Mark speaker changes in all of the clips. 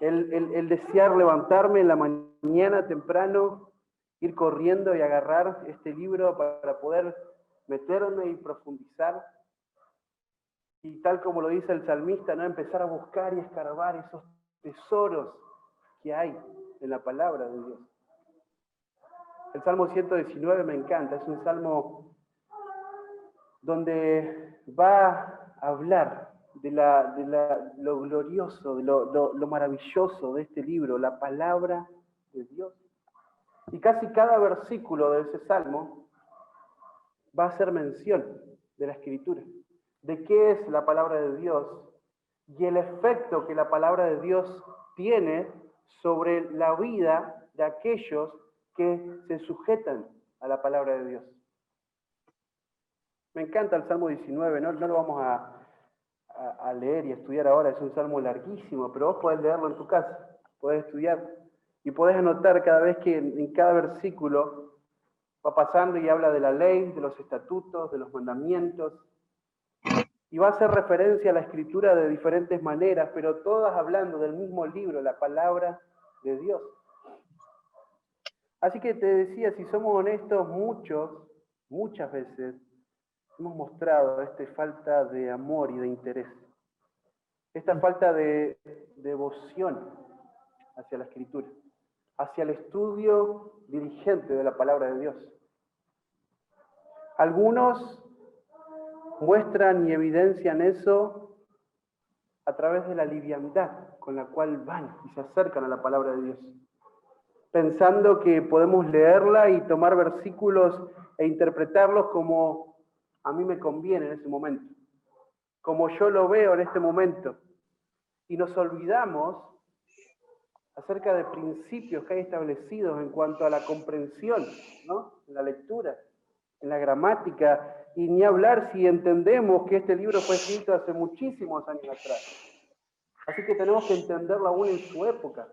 Speaker 1: el desear levantarme en la mañana temprano, ir corriendo y agarrar este libro para poder meterme y profundizar. Y tal como lo dice el salmista, ¿no? Empezar a buscar y escarbar esos tesoros que hay en la palabra de Dios. El Salmo 119 me encanta, es un salmo donde va a hablar de lo glorioso, de lo maravilloso de este libro, la palabra de Dios. Y casi cada versículo de ese salmo va a hacer mención de la Escritura, de qué es la palabra de Dios y el efecto que la palabra de Dios tiene sobre la vida de aquellos que se sujetan a la palabra de Dios. Me encanta el Salmo 19, no lo vamos a leer y estudiar ahora, es un salmo larguísimo, pero vos podés leerlo en tu casa, podés estudiar y podés anotar cada vez que en cada versículo va pasando y habla de la ley, de los estatutos, de los mandamientos, y va a hacer referencia a la Escritura de diferentes maneras, pero todas hablando del mismo libro, la palabra de Dios. Así que te decía, si somos honestos, muchas veces hemos mostrado esta falta de amor y de interés, esta falta de devoción hacia la Escritura, hacia el estudio diligente de la palabra de Dios. Algunos muestran y evidencian eso a través de la liviandad con la cual van y se acercan a la palabra de Dios, pensando que podemos leerla y tomar versículos e interpretarlos como a mí me conviene en ese momento, como yo lo veo en este momento. Y nos olvidamos acerca de principios que hay establecidos en cuanto a la comprensión, ¿no? En la lectura, en la gramática, y ni hablar si entendemos que este libro fue escrito hace muchísimos años atrás. Así que tenemos que entenderlo aún en su época,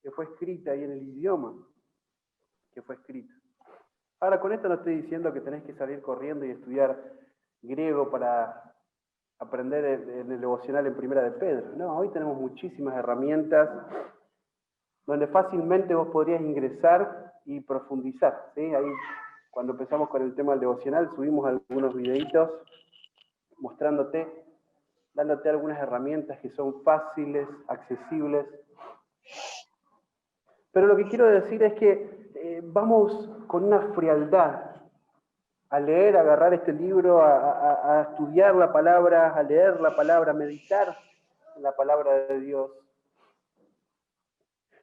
Speaker 1: que fue escrita, y en el idioma que fue escrito. Ahora, con esto no estoy diciendo que tenés que salir corriendo y estudiar griego para aprender en el devocional en Primera de Pedro. No, hoy tenemos muchísimas herramientas donde fácilmente vos podrías ingresar y profundizar, ¿sí? Ahí, cuando empezamos con el tema del devocional, subimos algunos videitos mostrándote, dándote algunas herramientas que son fáciles, accesibles. Pero lo que quiero decir es que vamos con una frialdad a leer, a agarrar este libro, a estudiar la palabra, a leer la palabra, a meditar en la palabra de Dios.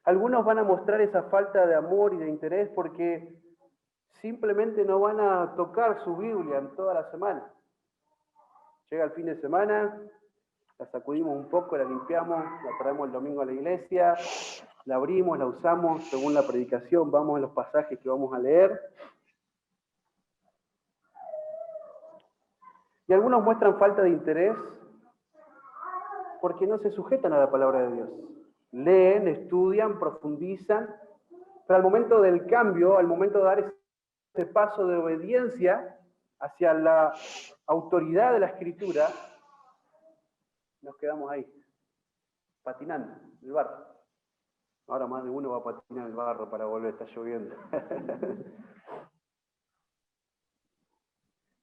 Speaker 1: Algunos van a mostrar esa falta de amor y de interés porque simplemente no van a tocar su Biblia en toda la semana. Llega el fin de semana, la sacudimos un poco, la limpiamos, la traemos el domingo a la iglesia, la abrimos, la usamos según la predicación, vamos a los pasajes que vamos a leer. Y algunos muestran falta de interés porque no se sujetan a la palabra de Dios. Leen, estudian, profundizan, pero al momento del cambio, al momento de dar ese paso de obediencia hacia la autoridad de la Escritura, nos quedamos ahí, patinando en el barro. Ahora más de uno va a patinar el barro para volver, está lloviendo.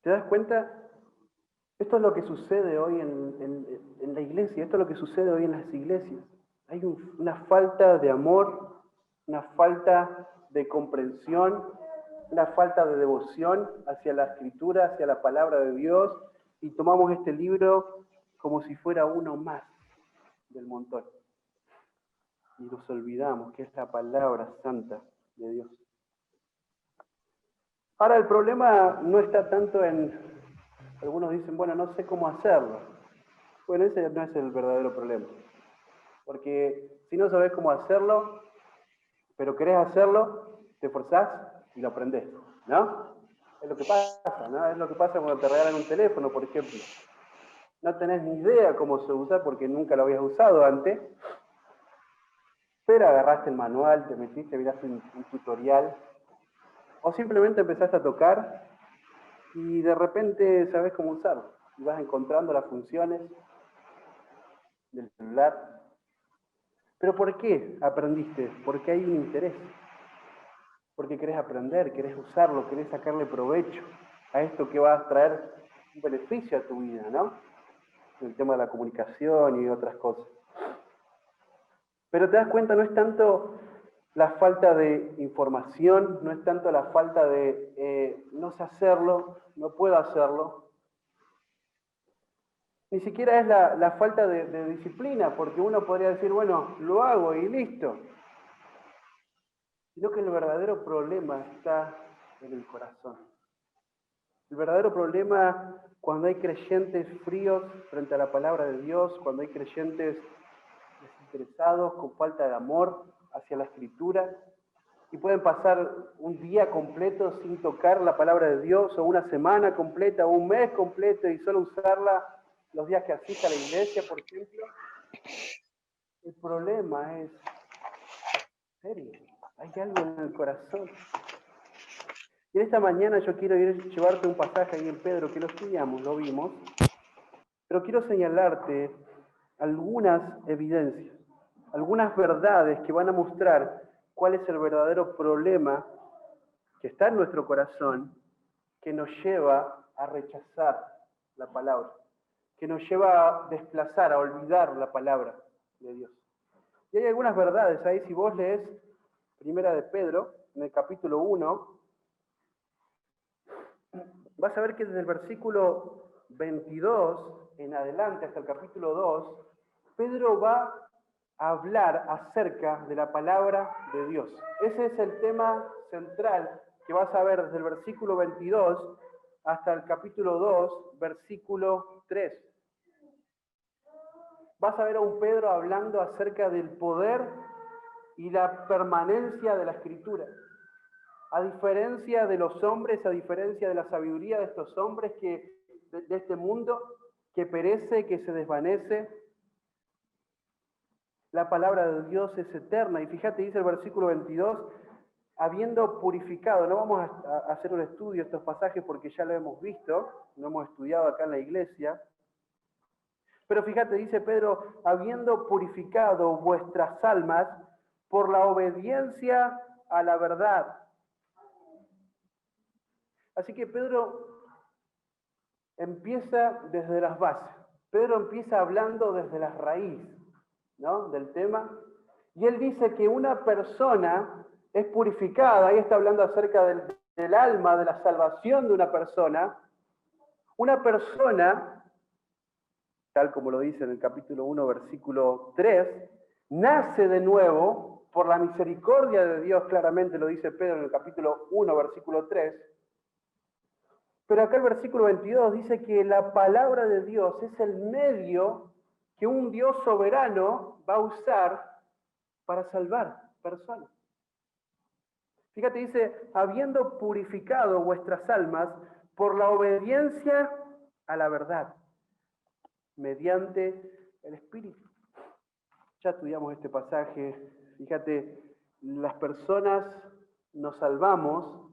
Speaker 1: ¿Te das cuenta? Esto es lo que sucede hoy en la iglesia, esto es lo que sucede hoy en las iglesias. Hay una falta de amor, una falta de comprensión, una falta de devoción hacia la Escritura, hacia la palabra de Dios, y tomamos este libro como si fuera uno más del montón. Y nos olvidamos que es la palabra santa de Dios. Ahora, el problema no está tanto en... Algunos dicen, bueno, no sé cómo hacerlo. Bueno, ese no es el verdadero problema. Porque si no sabes cómo hacerlo, pero querés hacerlo, te esforzás y lo aprendés, ¿no? Es lo que pasa, ¿no? Es lo que pasa cuando te regalan un teléfono, por ejemplo. No tenés ni idea cómo se usa porque nunca lo habías usado antes, pero agarraste el manual, te metiste, miraste un tutorial, o simplemente empezaste a tocar y de repente sabes cómo usarlo. Y vas encontrando las funciones del celular. ¿Pero por qué aprendiste? Porque hay un interés. Porque querés aprender, querés usarlo, querés sacarle provecho a esto que va a traer un beneficio a tu vida, ¿no? El tema de la comunicación y otras cosas. Pero te das cuenta, no es tanto la falta de información, no es tanto la falta de no sé hacerlo, no puedo hacerlo. Ni siquiera es la falta de disciplina, porque uno podría decir, bueno, lo hago y listo. Sino que el verdadero problema está en el corazón. El verdadero problema cuando hay creyentes fríos frente a la palabra de Dios, cuando hay creyentes desinteresados, con falta de amor hacia la Escritura, y pueden pasar un día completo sin tocar la palabra de Dios, o una semana completa, o un mes completo, y solo usarla los días que asista a la iglesia, por ejemplo. El problema es serio, hay algo en el corazón. Y en esta mañana yo quiero llevarte un pasaje ahí en Pedro, que lo estudiamos, lo vimos, pero quiero señalarte algunas evidencias, algunas verdades que van a mostrar cuál es el verdadero problema que está en nuestro corazón, que nos lleva a rechazar la palabra, que nos lleva a desplazar, a olvidar la palabra de Dios. Y hay algunas verdades ahí, si vos lees Primera de Pedro, en el capítulo 1, vas a ver que desde el versículo 22 en adelante hasta el capítulo 2, Pedro va a hablar acerca de la palabra de Dios. Ese es el tema central que vas a ver desde el versículo 22 hasta el capítulo 2, versículo 3. Vas a ver a un Pedro hablando acerca del poder y la permanencia de la Escritura. A diferencia de los hombres, a diferencia de la sabiduría de estos hombres de este mundo, que perece, que se desvanece, la palabra de Dios es eterna. Y fíjate, dice el versículo 22, habiendo purificado, no vamos a hacer un estudio de estos pasajes porque ya lo hemos visto, lo hemos estudiado acá en la iglesia, pero fíjate, dice Pedro, habiendo purificado vuestras almas por la obediencia a la verdad. Así que Pedro empieza desde las bases. Pedro empieza hablando desde las raíces, ¿no?, del tema. Y él dice que una persona es purificada, ahí está hablando acerca del alma, de la salvación de una persona. Una persona, tal como lo dice en el capítulo 1, versículo 3, nace de nuevo por la misericordia de Dios, claramente lo dice Pedro en el capítulo 1, versículo 3. Pero acá el versículo 22 dice que la palabra de Dios es el medio que un Dios soberano va a usar para salvar personas. Fíjate, dice, habiendo purificado vuestras almas por la obediencia a la verdad, mediante el Espíritu. Ya estudiamos este pasaje. Fíjate, las personas nos salvamos.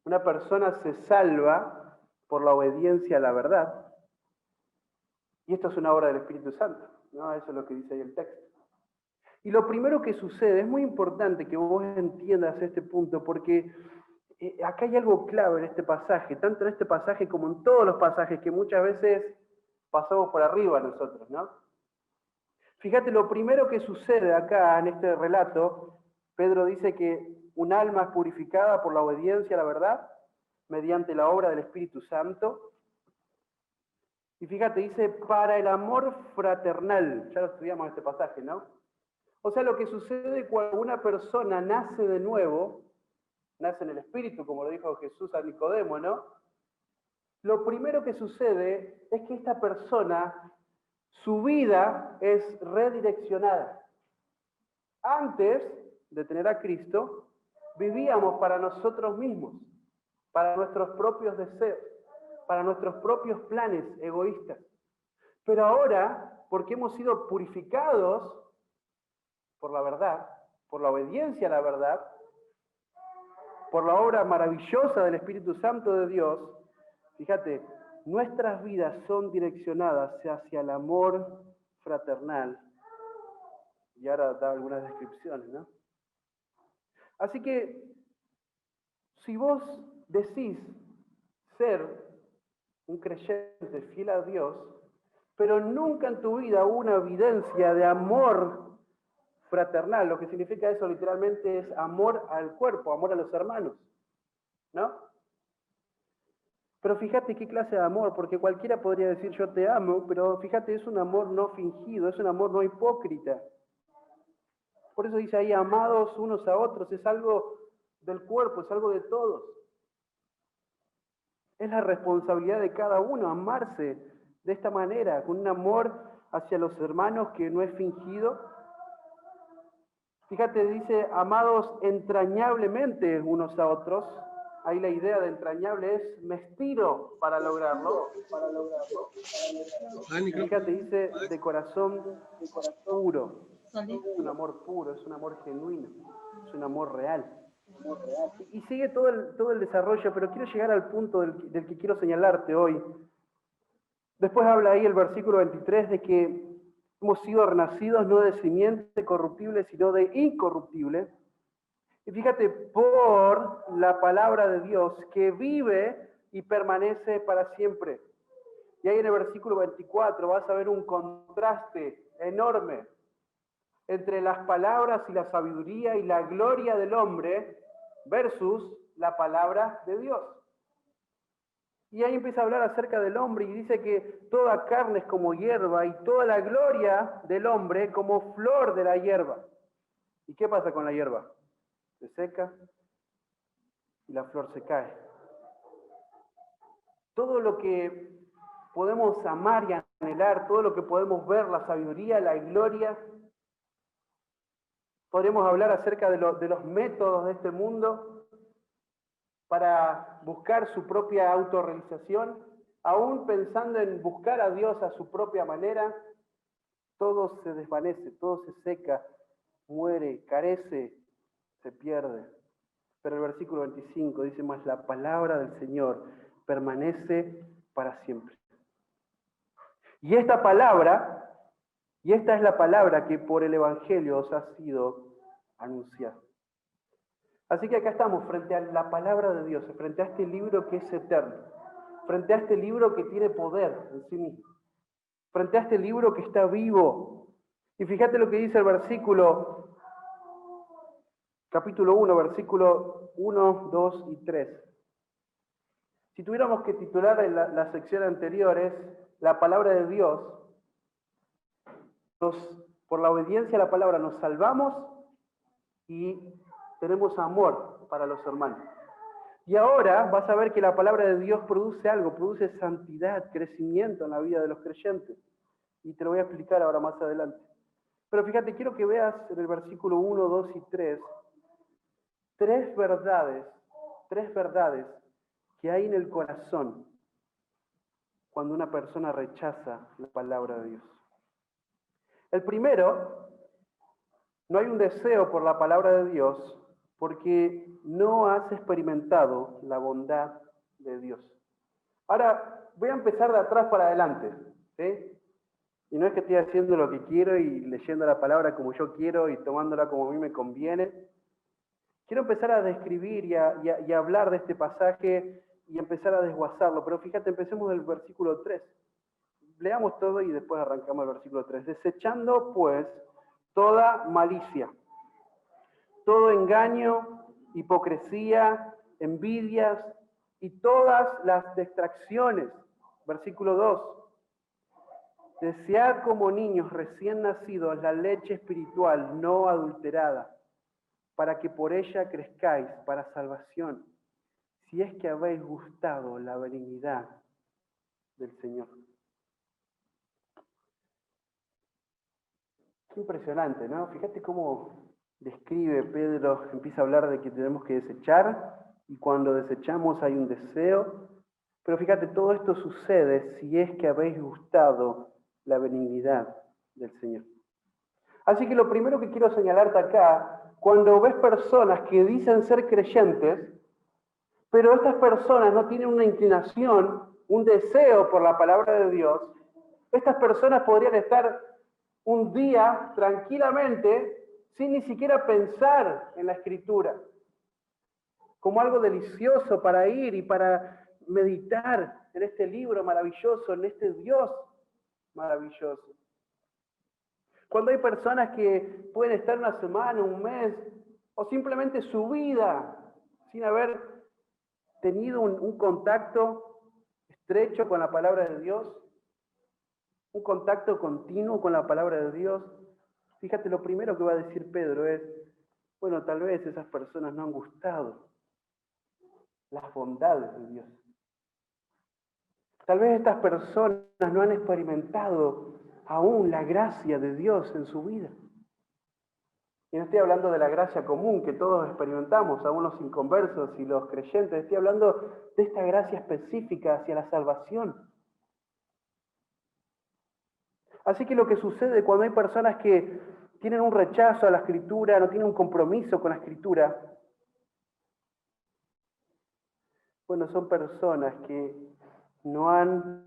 Speaker 1: Una persona se salva por la obediencia a la verdad. Y esto es una obra del Espíritu Santo, ¿no? Eso es lo que dice ahí el texto. Y lo primero que sucede, es muy importante que vos entiendas este punto, porque acá hay algo clave en este pasaje, tanto en este pasaje como en todos los pasajes que muchas veces pasamos por arriba nosotros, ¿no? Fíjate, lo primero que sucede acá en este relato, Pedro dice que un alma es purificada por la obediencia a la verdad, mediante la obra del Espíritu Santo. Y fíjate, dice, para el amor fraternal. Ya lo estudiamos este pasaje, ¿no? O sea, lo que sucede cuando una persona nace de nuevo, nace en el Espíritu, como lo dijo Jesús a Nicodemo, ¿no? Lo primero que sucede es que esta persona, su vida es redireccionada. Antes de tener a Cristo, vivíamos para nosotros mismos, para nuestros propios deseos, para nuestros propios planes egoístas. Pero ahora, porque hemos sido purificados por la verdad, por la obediencia a la verdad, por la obra maravillosa del Espíritu Santo de Dios, fíjate, nuestras vidas son direccionadas hacia el amor fraternal y Y ahora da algunas descripciones, ¿no? Así que, si vos decís ser un creyente fiel a Dios, pero nunca en tu vida hubo una evidencia de amor fraternal, lo que significa eso literalmente es amor al cuerpo, amor a los hermanos, ¿no? Pero fíjate qué clase de amor, porque cualquiera podría decir yo te amo, pero fíjate, es un amor no fingido, es un amor no hipócrita. Por eso dice ahí, amados unos a otros, es algo del cuerpo, es algo de todos. Es la responsabilidad de cada uno amarse de esta manera, con un amor hacia los hermanos que no es fingido. Fíjate, dice, amados entrañablemente unos a otros. Ahí la idea de entrañable es me estiro para lograrlo. Fíjate, dice de corazón puro. Es un amor puro, es un amor genuino, es un amor real. Y sigue todo el desarrollo, pero quiero llegar al punto del que quiero señalarte hoy. Después habla ahí el versículo 23 de que hemos sido renacidos no de simiente corruptible, sino de incorruptible. Y fíjate, por la palabra de Dios que vive y permanece para siempre. Y ahí en el versículo 24 vas a ver un contraste enorme entre las palabras y la sabiduría y la gloria del hombre versus la palabra de Dios. Y ahí empieza a hablar acerca del hombre y dice que toda carne es como hierba y toda la gloria del hombre como flor de la hierba. ¿Y qué pasa con la hierba? Se seca y la flor se cae. Todo lo que podemos amar y anhelar, todo lo que podemos ver, la sabiduría, la gloria, podremos hablar acerca de los métodos de este mundo para buscar su propia autorrealización, aún pensando en buscar a Dios a su propia manera, todo se desvanece, todo se seca, muere, carece, se pierde. Pero el versículo 25 dice más, la palabra del Señor permanece para siempre. Y esta palabra, y esta es la palabra que por el Evangelio os ha sido anunciada. Así que acá estamos frente a la palabra de Dios, frente a este libro que es eterno, frente a este libro que tiene poder en sí mismo, frente a este libro que está vivo. Y fíjate lo que dice el versículo, capítulo 1, versículo 1, 2 y 3. Si tuviéramos que titular en la sección anterior es la palabra de Dios, por la obediencia a la palabra nos salvamos y tenemos amor para los hermanos. Y ahora vas a ver que la palabra de Dios produce algo, produce santidad, crecimiento en la vida de los creyentes. Y te lo voy a explicar ahora más adelante. Pero fíjate, quiero que veas en el versículo 1, 2 y 3, tres verdades que hay en el corazón cuando una persona rechaza la palabra de Dios. El primero, no hay un deseo por la palabra de Dios porque no has experimentado la bondad de Dios. Ahora, voy a empezar de atrás para adelante, ¿sí? Y no es que esté haciendo lo que quiero y leyendo la palabra como yo quiero y tomándola como a mí me conviene. Quiero empezar a describir y a hablar de este pasaje y empezar a desguazarlo. Pero fíjate, empecemos del versículo 3. Leamos todo y después arrancamos el versículo 3. Desechando, pues, toda malicia, todo engaño, hipocresía, envidias y todas las distracciones. Versículo 2. Desead como niños recién nacidos la leche espiritual no adulterada, para que por ella crezcáis para salvación, si es que habéis gustado la benignidad del Señor. Qué impresionante, ¿no? Fíjate cómo describe Pedro, empieza a hablar de que tenemos que desechar, y cuando desechamos hay un deseo. Pero fíjate, todo esto sucede si es que habéis gustado la benignidad del Señor. Así que lo primero que quiero señalarte acá, cuando ves personas que dicen ser creyentes, pero estas personas no tienen una inclinación, un deseo por la palabra de Dios, estas personas podrían estar un día tranquilamente sin ni siquiera pensar en la Escritura, como algo delicioso para ir y para meditar en este libro maravilloso, en este Dios maravilloso. Cuando hay personas que pueden estar una semana, un mes, o simplemente su vida, sin haber tenido un contacto estrecho con la palabra de Dios, un contacto continuo con la palabra de Dios, fíjate, lo primero que va a decir Pedro es, bueno, tal vez esas personas no han gustado las bondades de Dios. Tal vez estas personas no han experimentado aún la gracia de Dios en su vida. Y no estoy hablando de la gracia común que todos experimentamos, aún los inconversos y los creyentes. Estoy hablando de esta gracia específica hacia la salvación. Así que lo que sucede cuando hay personas que tienen un rechazo a la Escritura, no tienen un compromiso con la Escritura, bueno, son personas que no han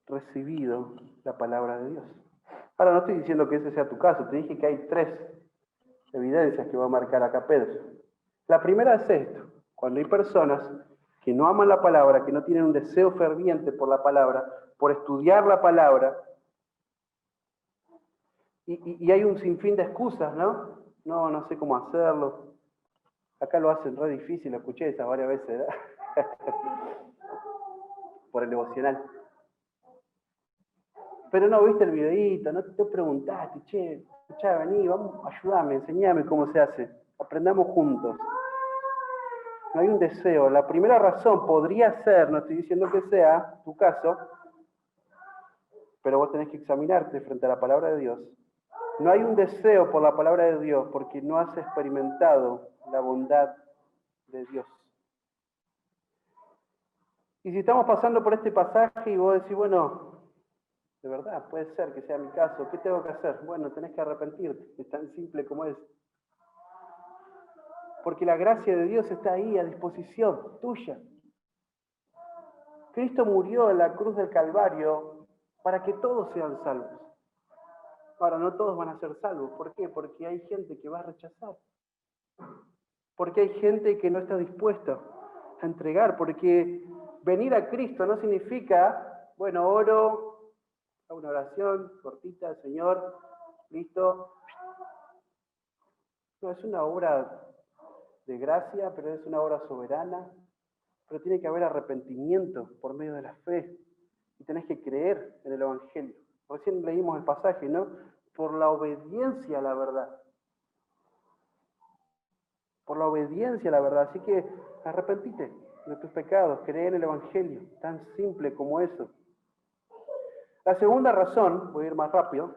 Speaker 1: recibido la palabra de Dios. Ahora, no estoy diciendo que ese sea tu caso, te dije que hay 3 evidencias que va a marcar acá Pedro. La primera es esto, cuando hay personas que no aman la palabra, que no tienen un deseo ferviente por la palabra, por estudiar la palabra, y hay un sinfín de excusas, ¿no? No sé cómo hacerlo. Acá lo hacen re difícil, lo escuché esas varias veces, ¿verdad? Por el devocional. Pero no viste el videíto, no te preguntaste, che, escuchá, vení, vamos, ayúdame, enseñame cómo se hace. Aprendamos juntos. No hay un deseo. La primera razón podría ser, no estoy diciendo que sea tu caso, pero vos tenés que examinarte frente a la palabra de Dios. No hay un deseo por la palabra de Dios porque no has experimentado la bondad de Dios. Y si estamos pasando por este pasaje y vos decís, bueno, de verdad, puede ser que sea mi caso, ¿qué tengo que hacer? Bueno, tenés que arrepentirte, es tan simple como es. Porque la gracia de Dios está ahí a disposición tuya. Cristo murió en la cruz del Calvario para que todos sean salvos. Ahora, no todos van a ser salvos. ¿Por qué? Porque hay gente que va a rechazar. Porque hay gente que no está dispuesta a entregar. Porque venir a Cristo no significa, bueno, oro, hago una oración cortita, Señor, listo. No, es una obra de gracia, pero es una obra soberana. Pero tiene que haber arrepentimiento por medio de la fe. Y tenés que creer en el Evangelio. Recién leímos el pasaje, ¿no? Por la obediencia a la verdad. Por la obediencia a la verdad. Así que arrepentite de tus pecados, cree en el Evangelio. Tan simple como eso. La segunda razón, voy a ir más rápido.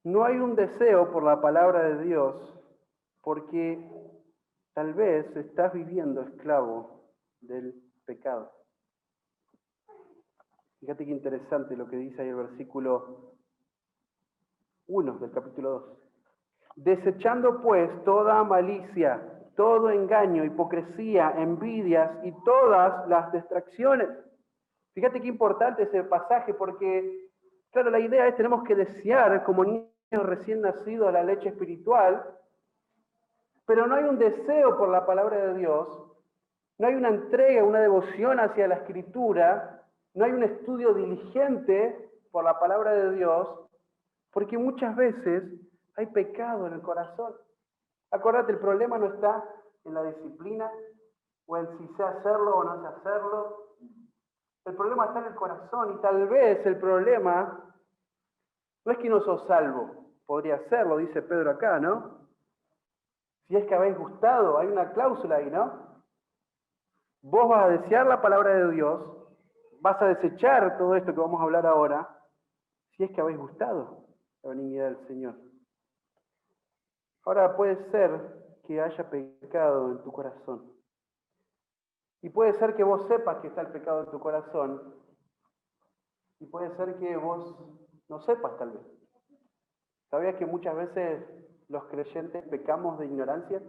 Speaker 1: No hay un deseo por la palabra de Dios porque tal vez estás viviendo esclavo del pecado. Fíjate qué interesante lo que dice ahí el versículo 1 del capítulo 2. Desechando pues toda malicia, todo engaño, hipocresía, envidias y todas las distracciones. Fíjate qué importante ese pasaje porque, claro, la idea es tenemos que desear como niños recién nacidos la leche espiritual, pero no hay un deseo por la palabra de Dios, no hay una entrega, una devoción hacia la Escritura, no hay un estudio diligente por la palabra de Dios, porque muchas veces hay pecado en el corazón. Acuérdate, el problema no está en la disciplina o en si sé hacerlo o no sé hacerlo. El problema está en el corazón y tal vez el problema no es que no sos salvo. Podría serlo, dice Pedro acá, ¿no? Si es que habéis gustado, hay una cláusula ahí, ¿no? Vos vas a desear la palabra de Dios, vas a desechar todo esto que vamos a hablar ahora, si es que habéis gustado la benignidad del Señor. Ahora puede ser que haya pecado en tu corazón. Y puede ser que vos sepas que está el pecado en tu corazón. Y puede ser que vos no sepas tal vez. ¿Sabías que muchas veces los creyentes pecamos de ignorancia?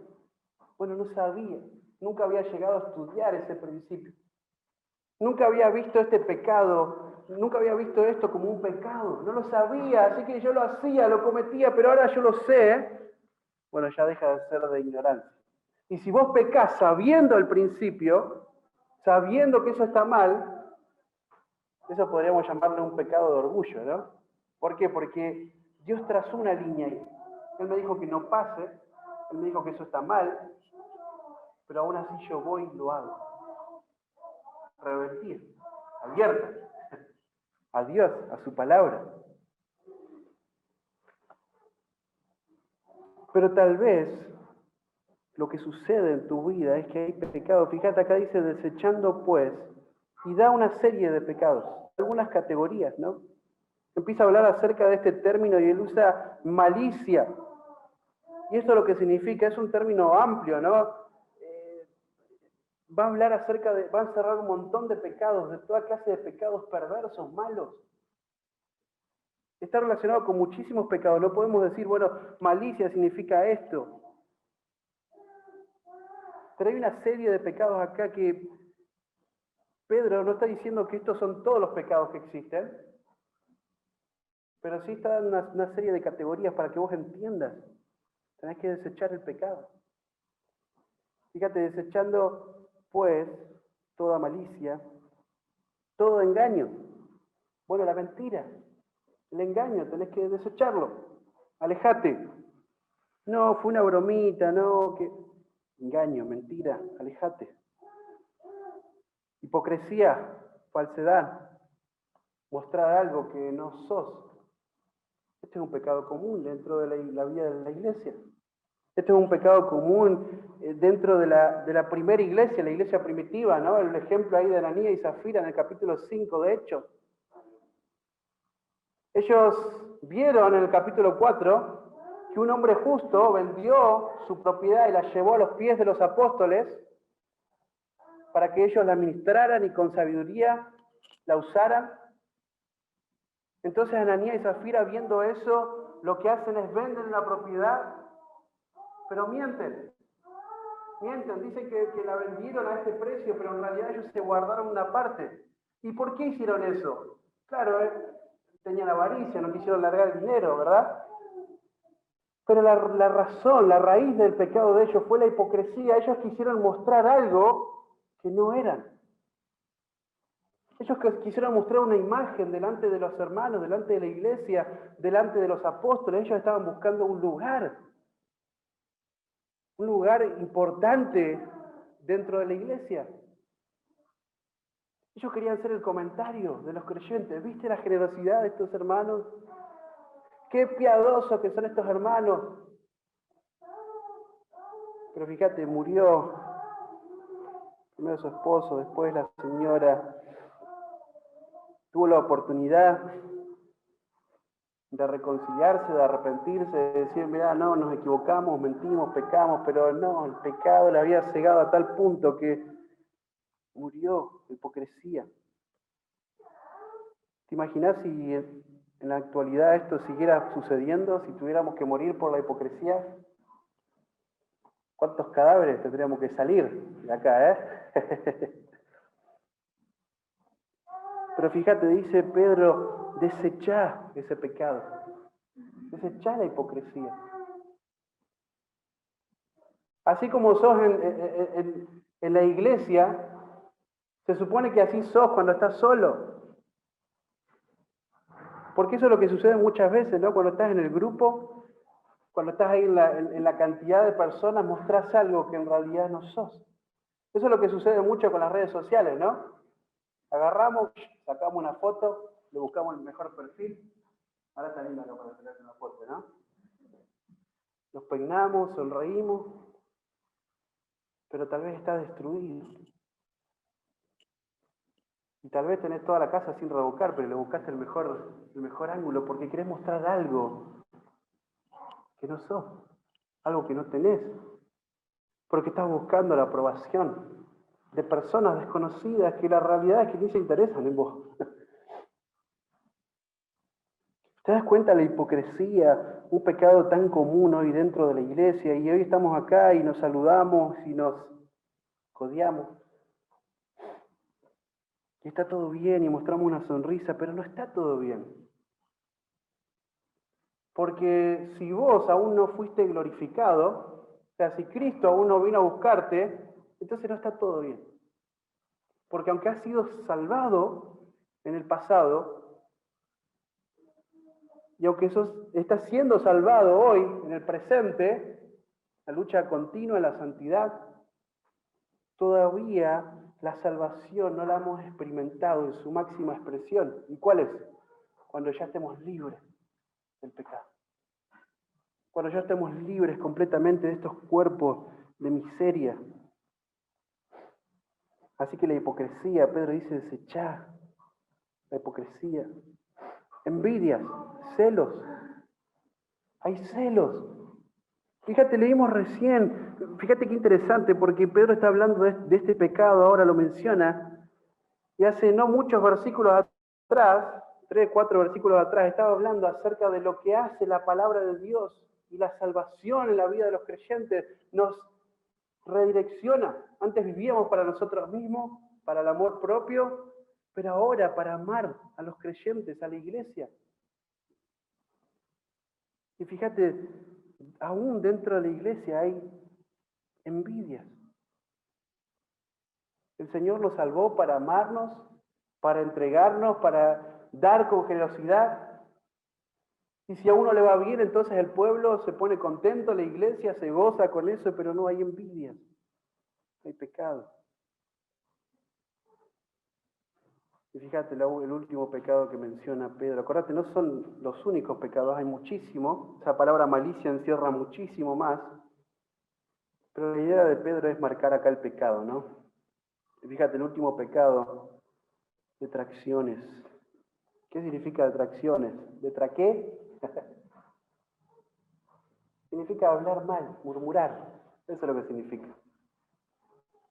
Speaker 1: Bueno, no sabía. Nunca había llegado a estudiar ese principio. Nunca había visto este pecado, nunca había visto esto como un pecado, no lo sabía, así que yo lo hacía, lo cometía, pero ahora yo lo sé. Bueno, ya deja de ser de ignorancia. Y si vos pecás sabiendo al principio, sabiendo que eso está mal, eso podríamos llamarle un pecado de orgullo, ¿no? ¿Por qué? Porque Dios trazó una línea ahí. Él me dijo que no pase, Él me dijo que eso está mal, pero aún así yo voy y lo hago. Revertir, abierta a Dios, a su palabra. Pero tal vez lo que sucede en tu vida es que hay pecado. Fíjate, acá dice desechando pues, y da una serie de pecados, algunas categorías, ¿no? Empieza a hablar acerca de este término y él usa malicia. Y esto lo que significa es un término amplio, ¿no? Va a hablar acerca de, va a encerrar un montón de pecados, de toda clase de pecados perversos, malos. Está relacionado con muchísimos pecados. No podemos decir, bueno, malicia significa esto. Pero hay una serie de pecados acá que Pedro no está diciendo que estos son todos los pecados que existen, pero sí está en una serie de categorías para que vos entiendas. Tenés que desechar el pecado. Fíjate, desechando pues toda malicia, todo engaño. Bueno, la mentira, el engaño, tenés que desecharlo. Alejate. No, fue una bromita, no, que... Engaño, mentira, alejate. Hipocresía, falsedad, mostrar algo que no sos. Este es un pecado común dentro de la vida de la iglesia. Este es un pecado común dentro de la primera iglesia, la iglesia primitiva, ¿no? El ejemplo ahí de Ananías y Zafira en el capítulo 5 de Hechos. Ellos vieron en el capítulo 4 que un hombre justo vendió su propiedad y la llevó a los pies de los apóstoles para que ellos la administraran y con sabiduría la usaran. Entonces Ananías y Zafira, viendo eso, lo que hacen es venden la propiedad, pero mienten. Mienten, dicen que la vendieron a este precio, pero en realidad ellos se guardaron una parte. ¿Y por qué hicieron eso? Claro, tenían avaricia, no quisieron largar el dinero, ¿verdad? Pero la razón, la raíz del pecado de ellos fue la hipocresía. Ellos quisieron mostrar algo que no eran. Ellos quisieron mostrar una imagen delante de los hermanos, delante de la iglesia, delante de los apóstoles. Ellos estaban buscando un lugar importante dentro de la iglesia. Ellos querían ser el comentario de los creyentes. ¿Viste la generosidad de estos hermanos? ¡Qué piadosos que son estos hermanos! Pero fíjate, murió primero su esposo, después la señora. Tuvo la oportunidad de reconciliarse, de arrepentirse, de decir, mirá, no, nos equivocamos, mentimos, pecamos, pero no, el pecado le había cegado a tal punto que murió de hipocresía. ¿Te imaginas si en la actualidad esto siguiera sucediendo, si tuviéramos que morir por la hipocresía? ¿Cuántos cadáveres tendríamos que salir de acá, Pero fíjate, dice Pedro, desechá ese pecado, desechá la hipocresía. Así como sos en la iglesia, se supone que así sos cuando estás solo. Porque eso es lo que sucede muchas veces, ¿no? Cuando estás en el grupo, cuando estás ahí en la cantidad de personas, mostrás algo que en realidad no sos. Eso es lo que sucede mucho con las redes sociales, ¿no? Agarramos, sacamos una foto, le buscamos el mejor perfil. Ahora está linda acá para sacarse una foto, ¿no? Nos peinamos, sonreímos, pero tal vez está destruido. Y tal vez tenés toda la casa sin revocar, pero le buscaste el mejor ángulo porque querés mostrar algo que no sos, algo que no tenés, porque estás buscando la aprobación de personas desconocidas que la realidad es que ni se interesan en vos. ¿Te das cuenta la hipocresía, un pecado tan común hoy dentro de la iglesia? Y hoy estamos acá y nos saludamos y nos codiamos. y está todo bien y mostramos una sonrisa, pero no está todo bien. Porque si vos aún no fuiste glorificado, o sea, si Cristo aún no vino a buscarte, entonces no está todo bien. Porque aunque has sido salvado en el pasado, y aunque estás siendo salvado hoy, en el presente, la lucha continua, la santidad, todavía la salvación no la hemos experimentado en su máxima expresión. ¿Y cuál es? Cuando ya estemos libres del pecado. Cuando ya estemos libres completamente de estos cuerpos de miseria. Así que la hipocresía, Pedro dice, desechá la hipocresía. Envidias, celos. Hay celos. Fíjate, leímos recién, fíjate qué interesante, porque Pedro está hablando de este pecado, ahora lo menciona, y hace no muchos versículos atrás, 3, 4 versículos atrás, estaba hablando acerca de lo que hace la palabra de Dios y la salvación en la vida de los creyentes, nos redirecciona. Antes vivíamos para nosotros mismos, para el amor propio, pero ahora para amar a los creyentes, a la iglesia. Y fíjate, aún dentro de la iglesia hay envidias. El Señor nos salvó para amarnos, para entregarnos, para dar con generosidad. Y si a uno le va bien, entonces el pueblo se pone contento, la iglesia se goza con eso, pero no hay envidias, hay pecado. Y fíjate el último pecado que menciona Pedro. Acuérdate, no son los únicos pecados, hay muchísimo. Esa palabra malicia encierra muchísimo más. Pero la idea de Pedro es marcar acá el pecado, ¿no? Y fíjate, el último pecado, detracciones. ¿Qué significa detracciones? ¿Detra qué? Significa hablar mal, murmurar. Eso es lo que significa.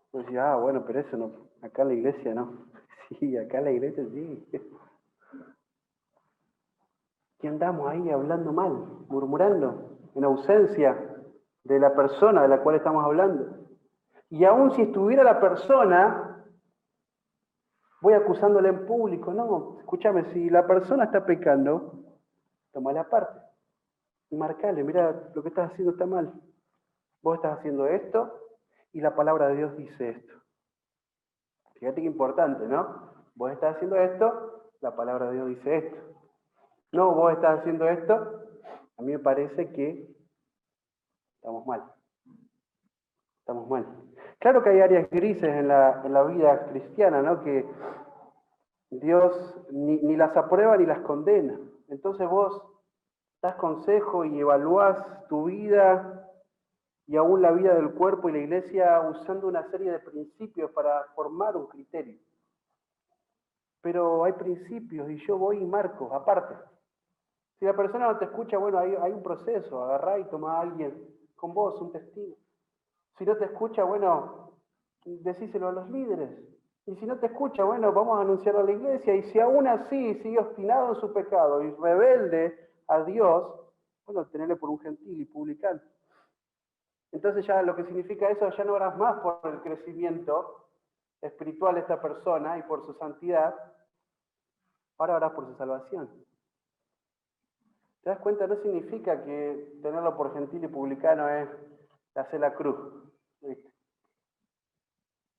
Speaker 1: Pues bueno, pero eso no, acá en la iglesia no. Sí, acá en la iglesia sí. Y andamos ahí hablando mal, murmurando, en ausencia de la persona de la cual estamos hablando. Y aún si estuviera la persona, voy acusándole en público. No, escúchame, si la persona está pecando, toma la parte y marcale, mira, lo que estás haciendo está mal. Vos estás haciendo esto y la palabra de Dios dice esto. Fíjate qué importante, ¿no? Vos estás haciendo esto, la palabra de Dios dice esto. No, vos estás haciendo esto, a mí me parece que estamos mal. Estamos mal. Claro que hay áreas grises en la vida cristiana, ¿no? Que Dios ni las aprueba ni las condena. Entonces vos das consejo y evaluás tu vida y aún la vida del cuerpo y la iglesia usando una serie de principios para formar un criterio. Pero hay principios y yo voy y marco, aparte. Si la persona no te escucha, bueno, hay un proceso, agarrá y toma a alguien con vos, un testigo. Si no te escucha, bueno, decíselo a los líderes. Y si no te escucha, bueno, vamos a anunciarlo a la iglesia. Y si aún así sigue obstinado en su pecado y rebelde a Dios, bueno, tenerle por un gentil y publicano. Entonces ya lo que significa eso, ya no harás más por el crecimiento espiritual de esta persona y por su santidad, ahora harás por su salvación. ¿Te das cuenta? No significa que tenerlo por gentil y publicano es hacer la cruz. ¿Viste?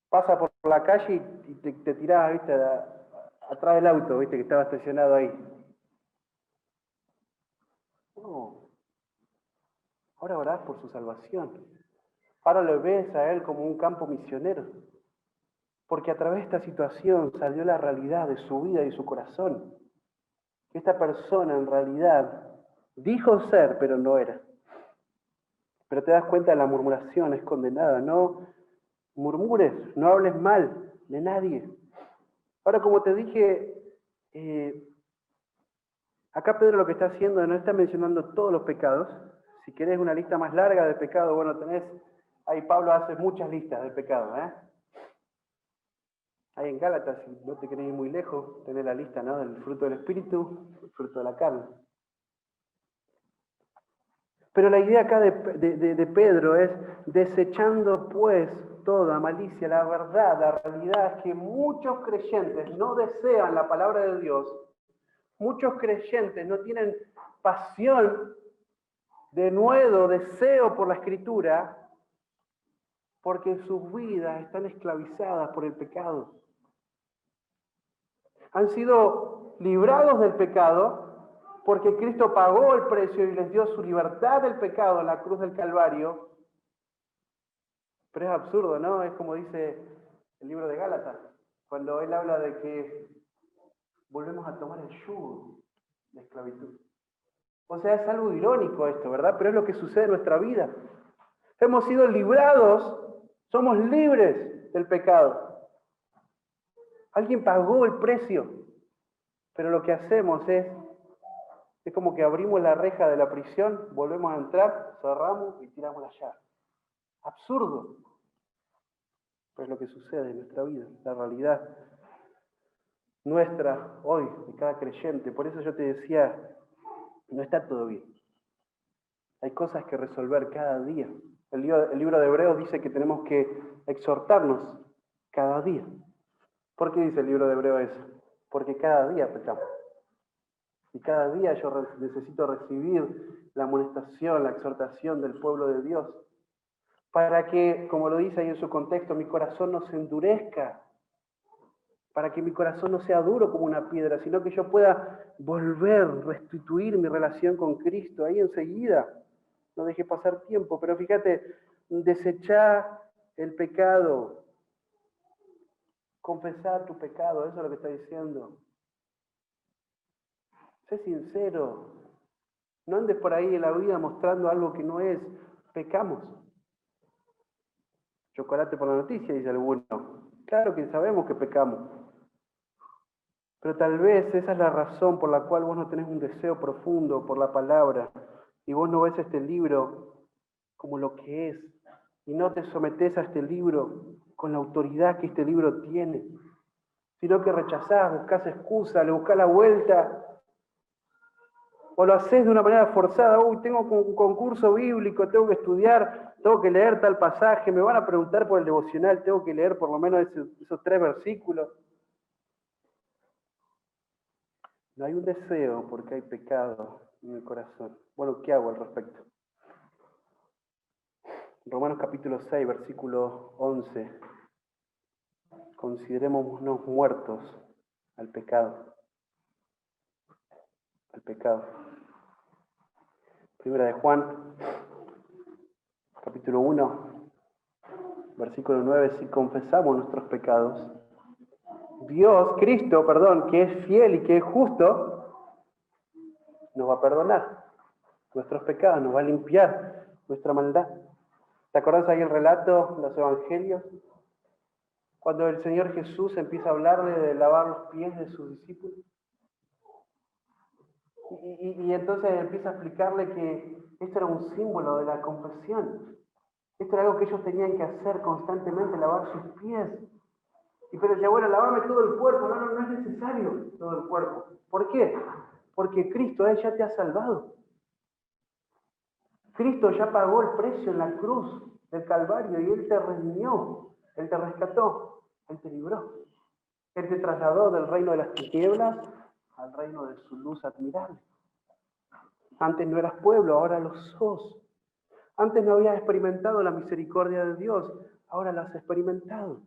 Speaker 1: Pasa por la calle y te tirás, ¿viste? Atrás del auto, ¿viste? Que estaba estacionado ahí. No. Ahora orás por su salvación. Ahora lo ves a él como un campo misionero. Porque a través de esta situación salió la realidad de su vida y su corazón. Esta persona en realidad dijo ser, pero no era. Pero te das cuenta, la murmuración es condenada. No murmures, no hables mal de nadie. Ahora, como te dije, acá Pedro lo que está haciendo no está mencionando todos los pecados. Si querés una lista más larga de pecados, bueno, ahí Pablo hace muchas listas de pecados, ¿eh? Ahí en Gálatas, si no te querés ir muy lejos, tenés la lista, ¿no? Del fruto del Espíritu, el fruto de la carne. Pero la idea acá de Pedro es, desechando pues toda malicia. La verdad, la realidad es que muchos creyentes no desean la palabra de Dios. Muchos creyentes no tienen pasión, denuedo, deseo por la Escritura, porque sus vidas están esclavizadas por el pecado. Han sido librados del pecado porque Cristo pagó el precio y les dio su libertad del pecado en la cruz del Calvario. Pero es absurdo, ¿no? Es como dice el libro de Gálatas, cuando él habla de que volvemos a tomar el yugo de esclavitud. O sea, es algo irónico esto, ¿verdad? Pero es lo que sucede en nuestra vida. Hemos sido librados, somos libres del pecado. Alguien pagó el precio, pero lo que hacemos es como que abrimos la reja de la prisión, volvemos a entrar, cerramos y tiramos la llave. Absurdo. Pero es lo que sucede en nuestra vida, la realidad nuestra hoy, de cada creyente. Por eso yo te decía, no está todo bien. Hay cosas que resolver cada día. El libro de Hebreos dice que tenemos que exhortarnos cada día. ¿Por qué dice el libro de Hebreos eso? Porque cada día pecamos. Y cada día yo necesito recibir la amonestación, la exhortación del pueblo de Dios. Para que, como lo dice ahí en su contexto, mi corazón no se endurezca. Para que mi corazón no sea duro como una piedra, sino que yo pueda volver, restituir mi relación con Cristo ahí enseguida. No deje pasar tiempo, pero fíjate, desechar el pecado, confesar tu pecado, eso es lo que está diciendo. Sé sincero, no andes por ahí en la vida mostrando algo que no es, pecamos. Chocolate por la noticia, dice alguno. Claro que sabemos que pecamos. Pero tal vez esa es la razón por la cual vos no tenés un deseo profundo por la palabra y vos no ves este libro como lo que es y no te sometés a este libro con la autoridad que este libro tiene, sino que rechazás, buscás excusa, le buscás la vuelta o lo haces de una manera forzada. Uy, tengo un concurso bíblico, tengo que estudiar, tengo que leer tal pasaje, me van a preguntar por el devocional, tengo que leer por lo menos esos 3 versículos. No hay un deseo porque hay pecado en el corazón. Bueno, ¿qué hago al respecto? Romanos capítulo 6, versículo 11. Considerémonos muertos al pecado. Al pecado. Primera de Juan, capítulo 1, versículo 9. Si confesamos nuestros pecados, Cristo, que es fiel y que es justo, nos va a perdonar nuestros pecados, nos va a limpiar nuestra maldad. ¿Te acordás ahí el relato, los evangelios? Cuando el Señor Jesús empieza a hablarle de lavar los pies de sus discípulos. Y entonces empieza a explicarle que esto era un símbolo de la confesión. Esto era algo que ellos tenían que hacer constantemente, lavar sus pies. Y pero decía, bueno, lavame todo el cuerpo. No es necesario todo el cuerpo. ¿Por qué? Porque Cristo, Él ya te ha salvado. Cristo ya pagó el precio en la cruz del Calvario y Él te redimió, Él te rescató, Él te libró. Él te trasladó del reino de las tinieblas al reino de su luz admirable. Antes no eras pueblo, ahora lo sos. Antes no habías experimentado la misericordia de Dios, ahora la has experimentado.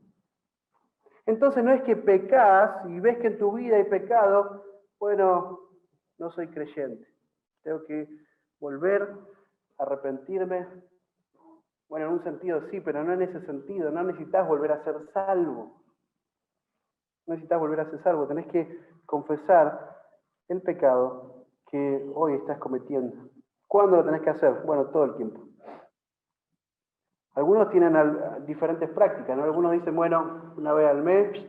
Speaker 1: Entonces no es que pecás y ves que en tu vida hay pecado, bueno, no soy creyente. Tengo que volver a arrepentirme. Bueno, en un sentido sí, pero no en ese sentido. No necesitas volver a ser salvo. No necesitas volver a ser salvo. Tenés que confesar el pecado que hoy estás cometiendo. ¿Cuándo lo tenés que hacer? Bueno, todo el tiempo. Algunos tienen diferentes prácticas, ¿no? Algunos dicen, bueno, una vez al mes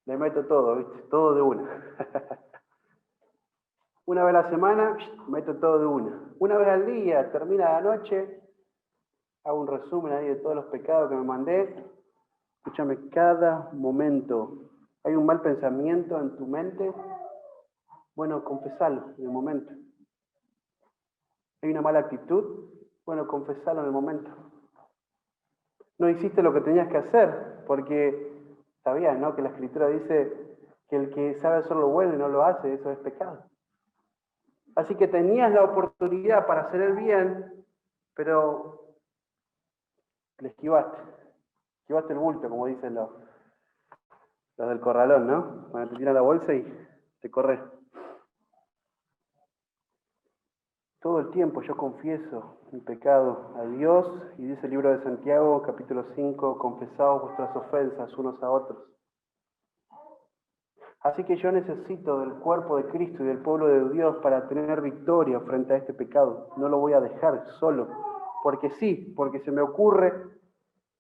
Speaker 1: le meto todo, ¿viste? Todo de una. Una vez a la semana, meto todo de una. Una vez al día, termina la noche, hago un resumen ahí de todos los pecados que me mandé. Escúchame, cada momento hay un mal pensamiento en tu mente, bueno, confesalo en el momento. Hay una mala actitud, bueno, confesalo en el momento. No hiciste lo que tenías que hacer, porque sabías, ¿no?, que la Escritura dice que el que sabe hacer lo bueno y no lo hace, eso es pecado. Así que tenías la oportunidad para hacer el bien, pero le esquivaste. Esquivaste el bulto, como dicen los del corralón, ¿no? Cuando te tiran la bolsa y te corres. Todo el tiempo yo confieso mi pecado a Dios, y dice el libro de Santiago, capítulo 5, confesaos vuestras ofensas unos a otros. Así que yo necesito del cuerpo de Cristo y del pueblo de Dios para tener victoria frente a este pecado. No lo voy a dejar solo, porque sí, porque se me ocurre,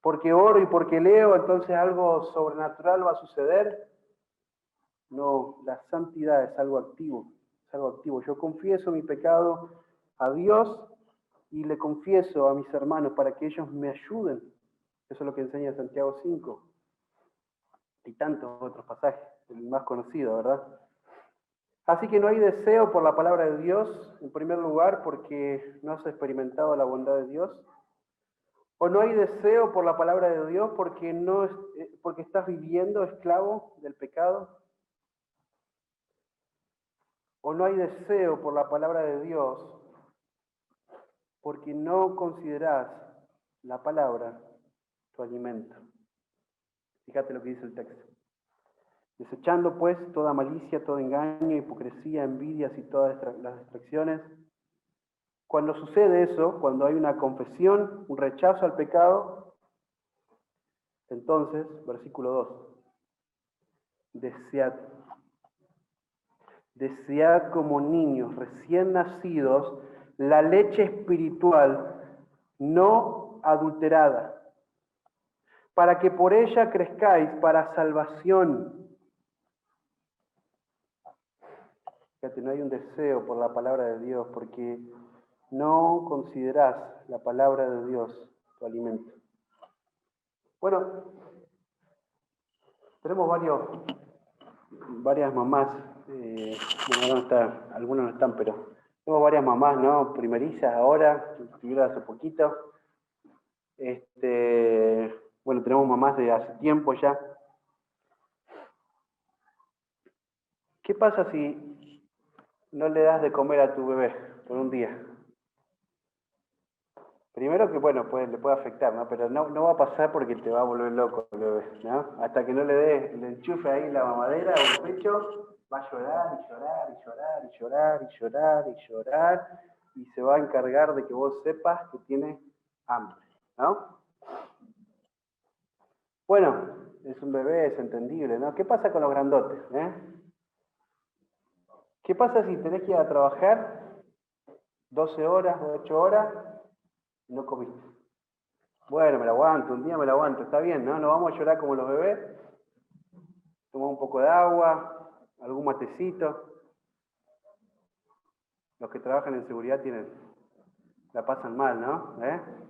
Speaker 1: porque oro y porque leo, entonces algo sobrenatural va a suceder. No, la santidad es algo activo, es algo activo. Yo confieso mi pecado a Dios y le confieso a mis hermanos para que ellos me ayuden. Eso es lo que enseña Santiago 5 y tantos otros pasajes, el más conocido, ¿verdad? Así que no hay deseo por la palabra de Dios, en primer lugar, porque no has experimentado la bondad de Dios. O no hay deseo por la palabra de Dios porque, porque estás viviendo esclavo del pecado. O no hay deseo por la palabra de Dios porque no considerás la palabra tu alimento. Fíjate lo que dice el texto. Desechando pues toda malicia, todo engaño, hipocresía, envidias y todas las distracciones. Cuando sucede eso, cuando hay una confesión, un rechazo al pecado, entonces, versículo 2, desead como niños recién nacidos la leche espiritual no adulterada, para que por ella crezcáis para salvación. Fíjate, no hay un deseo por la palabra de Dios porque no considerás la palabra de Dios tu alimento. Bueno, tenemos varias mamás, bueno, algunas no están, pero tengo varias mamás, ¿no? Primerizas ahora, tuvieron hace poquito. Bueno, tenemos mamás de hace tiempo ya. ¿Qué pasa si no le das de comer a tu bebé por un día? Primero que, bueno, le puede afectar, ¿no? Pero no va a pasar porque te va a volver loco el bebé, ¿no? Hasta que no le des, le enchufe ahí la mamadera o el pecho, va a llorar y llorar y llorar y llorar y llorar y llorar y se va a encargar de que vos sepas que tiene hambre, ¿no? Bueno, es un bebé, es entendible, ¿no? ¿Qué pasa con los grandotes, ¿Qué pasa si tenés que ir a trabajar 12 horas, 8 horas y no comiste? Bueno, me la aguanto, un día me la aguanto, está bien, ¿no? No vamos a llorar como los bebés. Toma un poco de agua, algún matecito. Los que trabajan en seguridad la pasan mal, ¿no?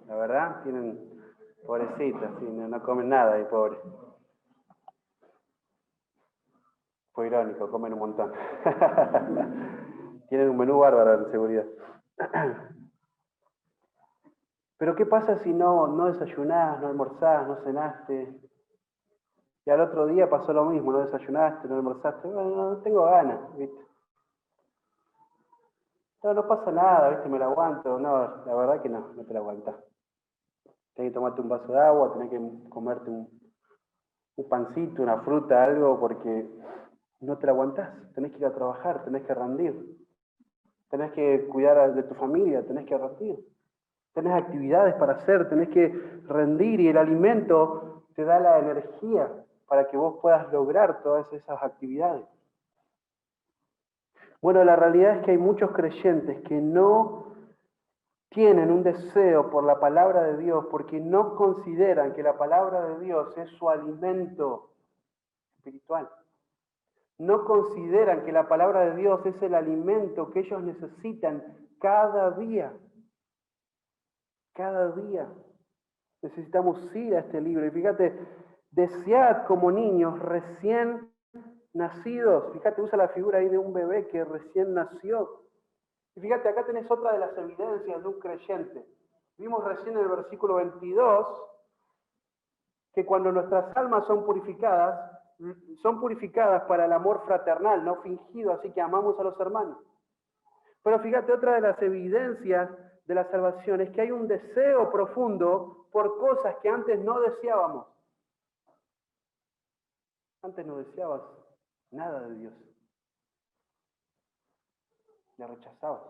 Speaker 1: La verdad, pobrecitas, sí, no comen nada y pobre. Fue irónico, comen un montón. Tienen un menú bárbaro en seguridad. Pero ¿qué pasa si no desayunás, no almorzás, no cenaste? Y al otro día pasó lo mismo, no desayunaste, no almorzaste. Bueno, no tengo ganas, ¿viste? No pasa nada, ¿viste? Me la aguanto. No, la verdad que no te la aguantás. Tenés que tomarte un vaso de agua, tenés que comerte un pancito, una fruta, algo, porque no te la aguantás. Tenés que ir a trabajar, tenés que rendir. Tenés que cuidar de tu familia, tenés que rendir. Tenés actividades para hacer, tenés que rendir y el alimento te da la energía para que vos puedas lograr todas esas actividades. Bueno, la realidad es que hay muchos creyentes que no tienen un deseo por la palabra de Dios porque no consideran que la palabra de Dios es su alimento espiritual. No consideran que la palabra de Dios es el alimento que ellos necesitan cada día. Cada día necesitamos ir a este libro. Y fíjate, desead como niños recién nacidos. Fíjate, usa la figura ahí de un bebé que recién nació. Y fíjate, acá tenés otra de las evidencias de un creyente. Vimos recién en el versículo 22 que cuando nuestras almas son purificadas para el amor fraternal, no fingido, así que amamos a los hermanos. Pero fíjate, otra de las evidencias de la salvación es que hay un deseo profundo por cosas que antes no deseábamos. Antes no deseabas nada de Dios. Le rechazabas.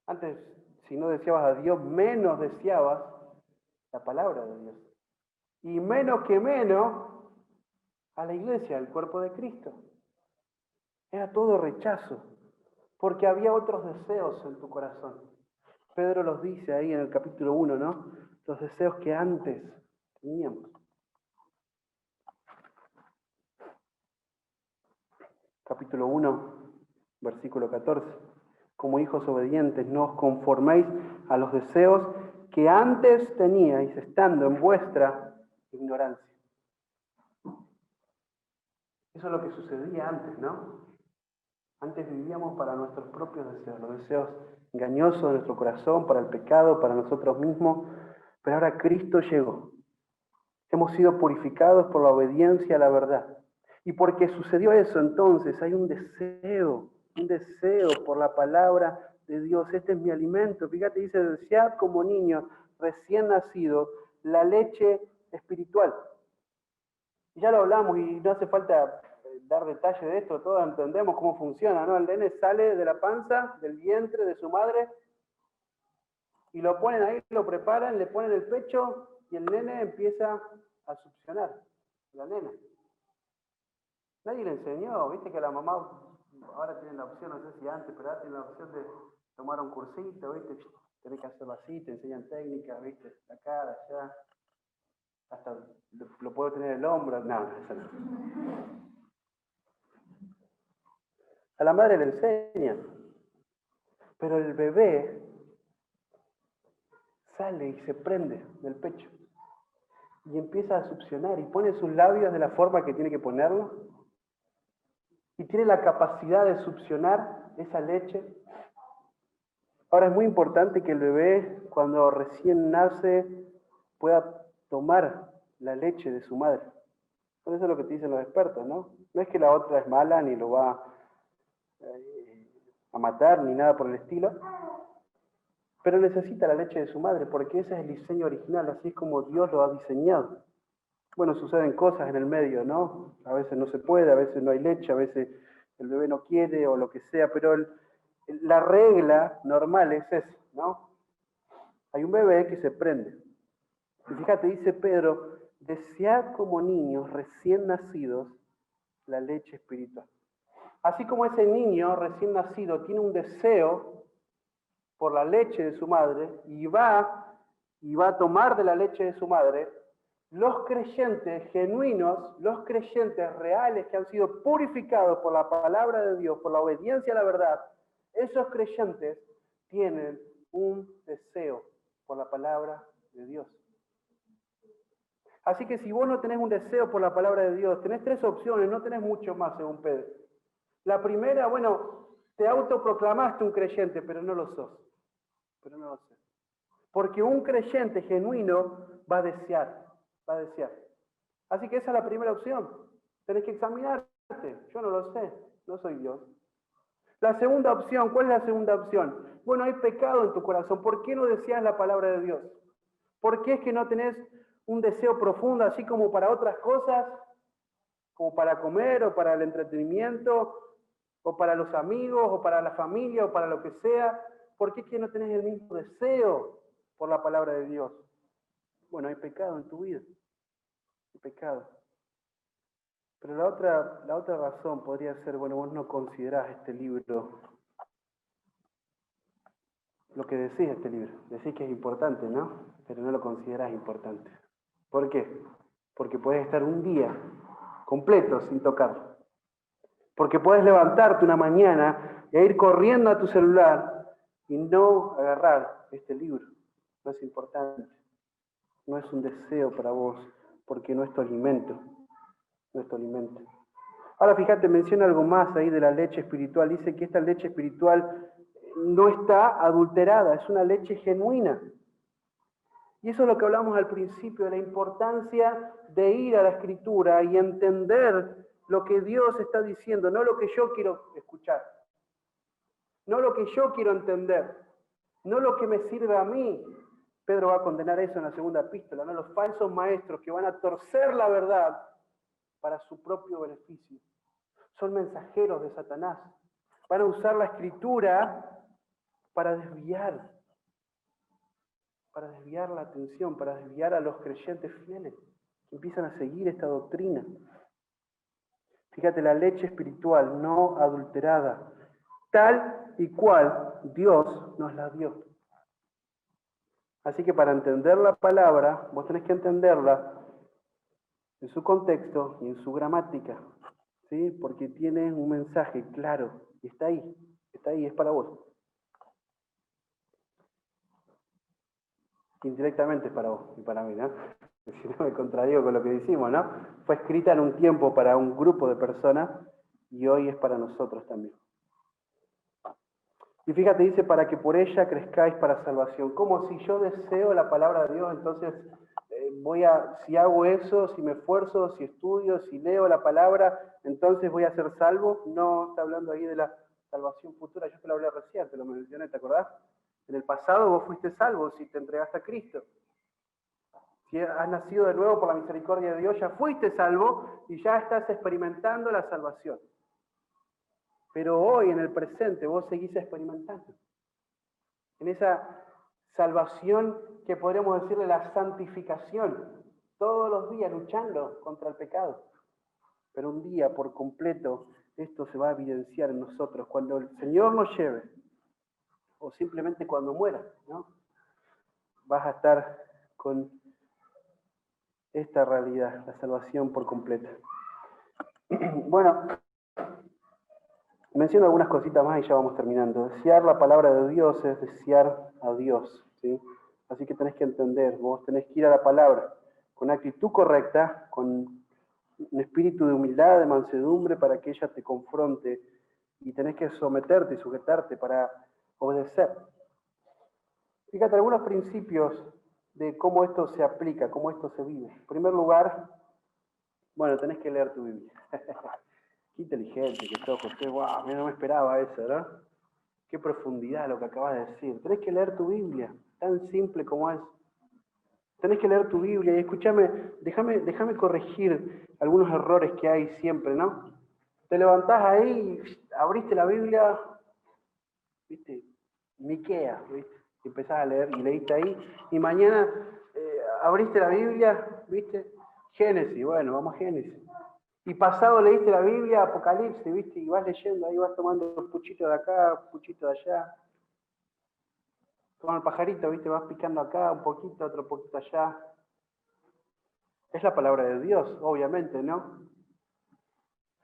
Speaker 1: Antes, si no deseabas a Dios, menos deseabas la palabra de Dios. Y menos a la iglesia, al cuerpo de Cristo. Era todo rechazo, porque había otros deseos en tu corazón. Pedro los dice ahí en el capítulo 1, ¿no? Los deseos que antes teníamos. Capítulo 1, versículo 14. Como hijos obedientes, no os conforméis a los deseos que antes teníais, estando en vuestra ignorancia. Eso es lo que sucedía antes, ¿no? Antes vivíamos para nuestros propios deseos, los deseos engañosos de nuestro corazón, para el pecado, para nosotros mismos. Pero ahora Cristo llegó. Hemos sido purificados por la obediencia a la verdad. Y porque sucedió eso, entonces hay un deseo por la palabra de Dios. Este es mi alimento. Fíjate, dice, desead como niños recién nacidos la leche espiritual. Y ya lo hablamos y no hace falta dar detalle de esto, todos entendemos cómo funciona, ¿no? El nene sale de la panza, del vientre de su madre, y lo ponen ahí, lo preparan, le ponen el pecho, y el nene empieza a succionar, la nena. Nadie le enseñó, viste que la mamá ahora tiene la opción, no sé si antes, pero ahora tiene la opción de tomar un cursito, viste, tenés que hacerlo así, te enseñan técnicas, viste, acá, allá, hasta lo puedo tener en el hombro, no, eso no. A la madre le enseñan, pero el bebé sale y se prende del pecho y empieza a succionar y pone sus labios de la forma que tiene que ponerlo y tiene la capacidad de succionar esa leche. Ahora es muy importante que el bebé, cuando recién nace, pueda tomar la leche de su madre. Por eso es lo que te dicen los expertos, ¿no? No es que la otra es mala ni lo va a matar ni nada por el estilo, pero necesita la leche de su madre porque ese es el diseño original, así es como Dios lo ha diseñado. Bueno, suceden cosas en el medio, ¿no? A veces no se puede, a veces no hay leche, a veces el bebé no quiere o lo que sea, pero la regla normal es esa, ¿no? Hay un bebé que se prende. Y fíjate, dice Pedro, desead como niños recién nacidos la leche espiritual. Así como ese niño recién nacido tiene un deseo por la leche de su madre y va a tomar de la leche de su madre, los creyentes genuinos, los creyentes reales que han sido purificados por la palabra de Dios, por la obediencia a la verdad, esos creyentes tienen un deseo por la palabra de Dios. Así que si vos no tenés un deseo por la palabra de Dios, tenés tres opciones, no tenés mucho más según Pedro. La primera, bueno, te autoproclamaste un creyente, pero no lo sos. Pero no lo sé. Porque un creyente genuino va a desear. Así que esa es la primera opción. Tenés que examinarte. Yo no lo sé, no soy Dios. La segunda opción, ¿cuál es la segunda opción? Bueno, hay pecado en tu corazón. ¿Por qué no deseas la palabra de Dios? ¿Por qué es que no tenés un deseo profundo, así como para otras cosas, como para comer o para el entretenimiento, o para los amigos, o para la familia, o para lo que sea? ¿Por qué es que no tenés el mismo deseo por la palabra de Dios? Bueno, hay pecado en tu vida. Hay pecado. Pero la otra razón podría ser, bueno, vos no considerás este libro lo que decís este libro. Decís que es importante, ¿no? Pero no lo considerás importante. ¿Por qué? Porque puedes estar un día completo sin tocarlo. Porque puedes levantarte una mañana e ir corriendo a tu celular y no agarrar este libro. No es importante. No es un deseo para vos, porque no es tu alimento. No es tu alimento. Ahora fíjate, menciona algo más ahí de la leche espiritual. Dice que esta leche espiritual no está adulterada, es una leche genuina. Y eso es lo que hablamos al principio, de la importancia de ir a la Escritura y entender lo que Dios está diciendo, no lo que yo quiero escuchar, no lo que yo quiero entender, no lo que me sirve a mí. Pedro va a condenar eso en la segunda epístola, ¿no? Los falsos maestros que van a torcer la verdad para su propio beneficio. Son mensajeros de Satanás. Van a usar la Escritura para desviar la atención, para desviar a los creyentes fieles que empiezan a seguir esta doctrina. Fíjate, la leche espiritual no adulterada, tal y cual Dios nos la dio. Así que para entender la palabra, vos tenés que entenderla en su contexto y en su gramática, ¿sí? Porque tiene un mensaje claro y está ahí, es para vos. Indirectamente es para vos y para mí, ¿no? Si no me contradigo con lo que decimos, ¿no? Fue escrita en un tiempo para un grupo de personas y hoy es para nosotros también. Y fíjate, dice, para que por ella crezcáis para salvación. Como si yo deseo la palabra de Dios, entonces si hago eso, si me esfuerzo, si estudio, si leo la palabra, entonces voy a ser salvo. No está hablando ahí de la salvación futura, yo te lo hablé recién, te lo mencioné, ¿te acordás? En el pasado vos fuiste salvo si te entregaste a Cristo. Si has nacido de nuevo por la misericordia de Dios, ya fuiste salvo y ya estás experimentando la salvación. Pero hoy, en el presente, vos seguís experimentando. En esa salvación que podríamos decirle la santificación. Todos los días luchando contra el pecado. Pero un día, por completo, esto se va a evidenciar en nosotros. Cuando el Señor nos lleve, o simplemente cuando muera, ¿no? Vas a estar con esta realidad, la salvación por completo. Bueno, menciono algunas cositas más y ya vamos terminando. Desear la palabra de Dios es desear a Dios, ¿sí? Así que tenés que entender, vos tenés que ir a la palabra con actitud correcta, con un espíritu de humildad, de mansedumbre, para que ella te confronte, y tenés que someterte y sujetarte para obedecer. Fíjate, algunos principios de cómo esto se aplica, cómo esto se vive. En primer lugar, bueno, tenés que leer tu Biblia. Qué inteligente que sos, José. Wow, no me esperaba eso, ¿no? Qué profundidad lo que acabas de decir. Tenés que leer tu Biblia, tan simple como es. Tenés que leer tu Biblia y escúchame, déjame corregir algunos errores que hay siempre, ¿no? Te levantás ahí, abriste la Biblia, ¿viste? Miqueas, ¿viste? Y empezás a leer y leíste ahí, y mañana abriste la Biblia, ¿viste? Génesis, bueno, vamos a Génesis. Y pasado leíste la Biblia, Apocalipsis, ¿viste? Y vas leyendo, ahí vas tomando un puchito de acá, un puchito de allá. Como el pajarito, ¿viste? Vas picando acá un poquito, otro poquito allá. Es la palabra de Dios, obviamente, ¿no?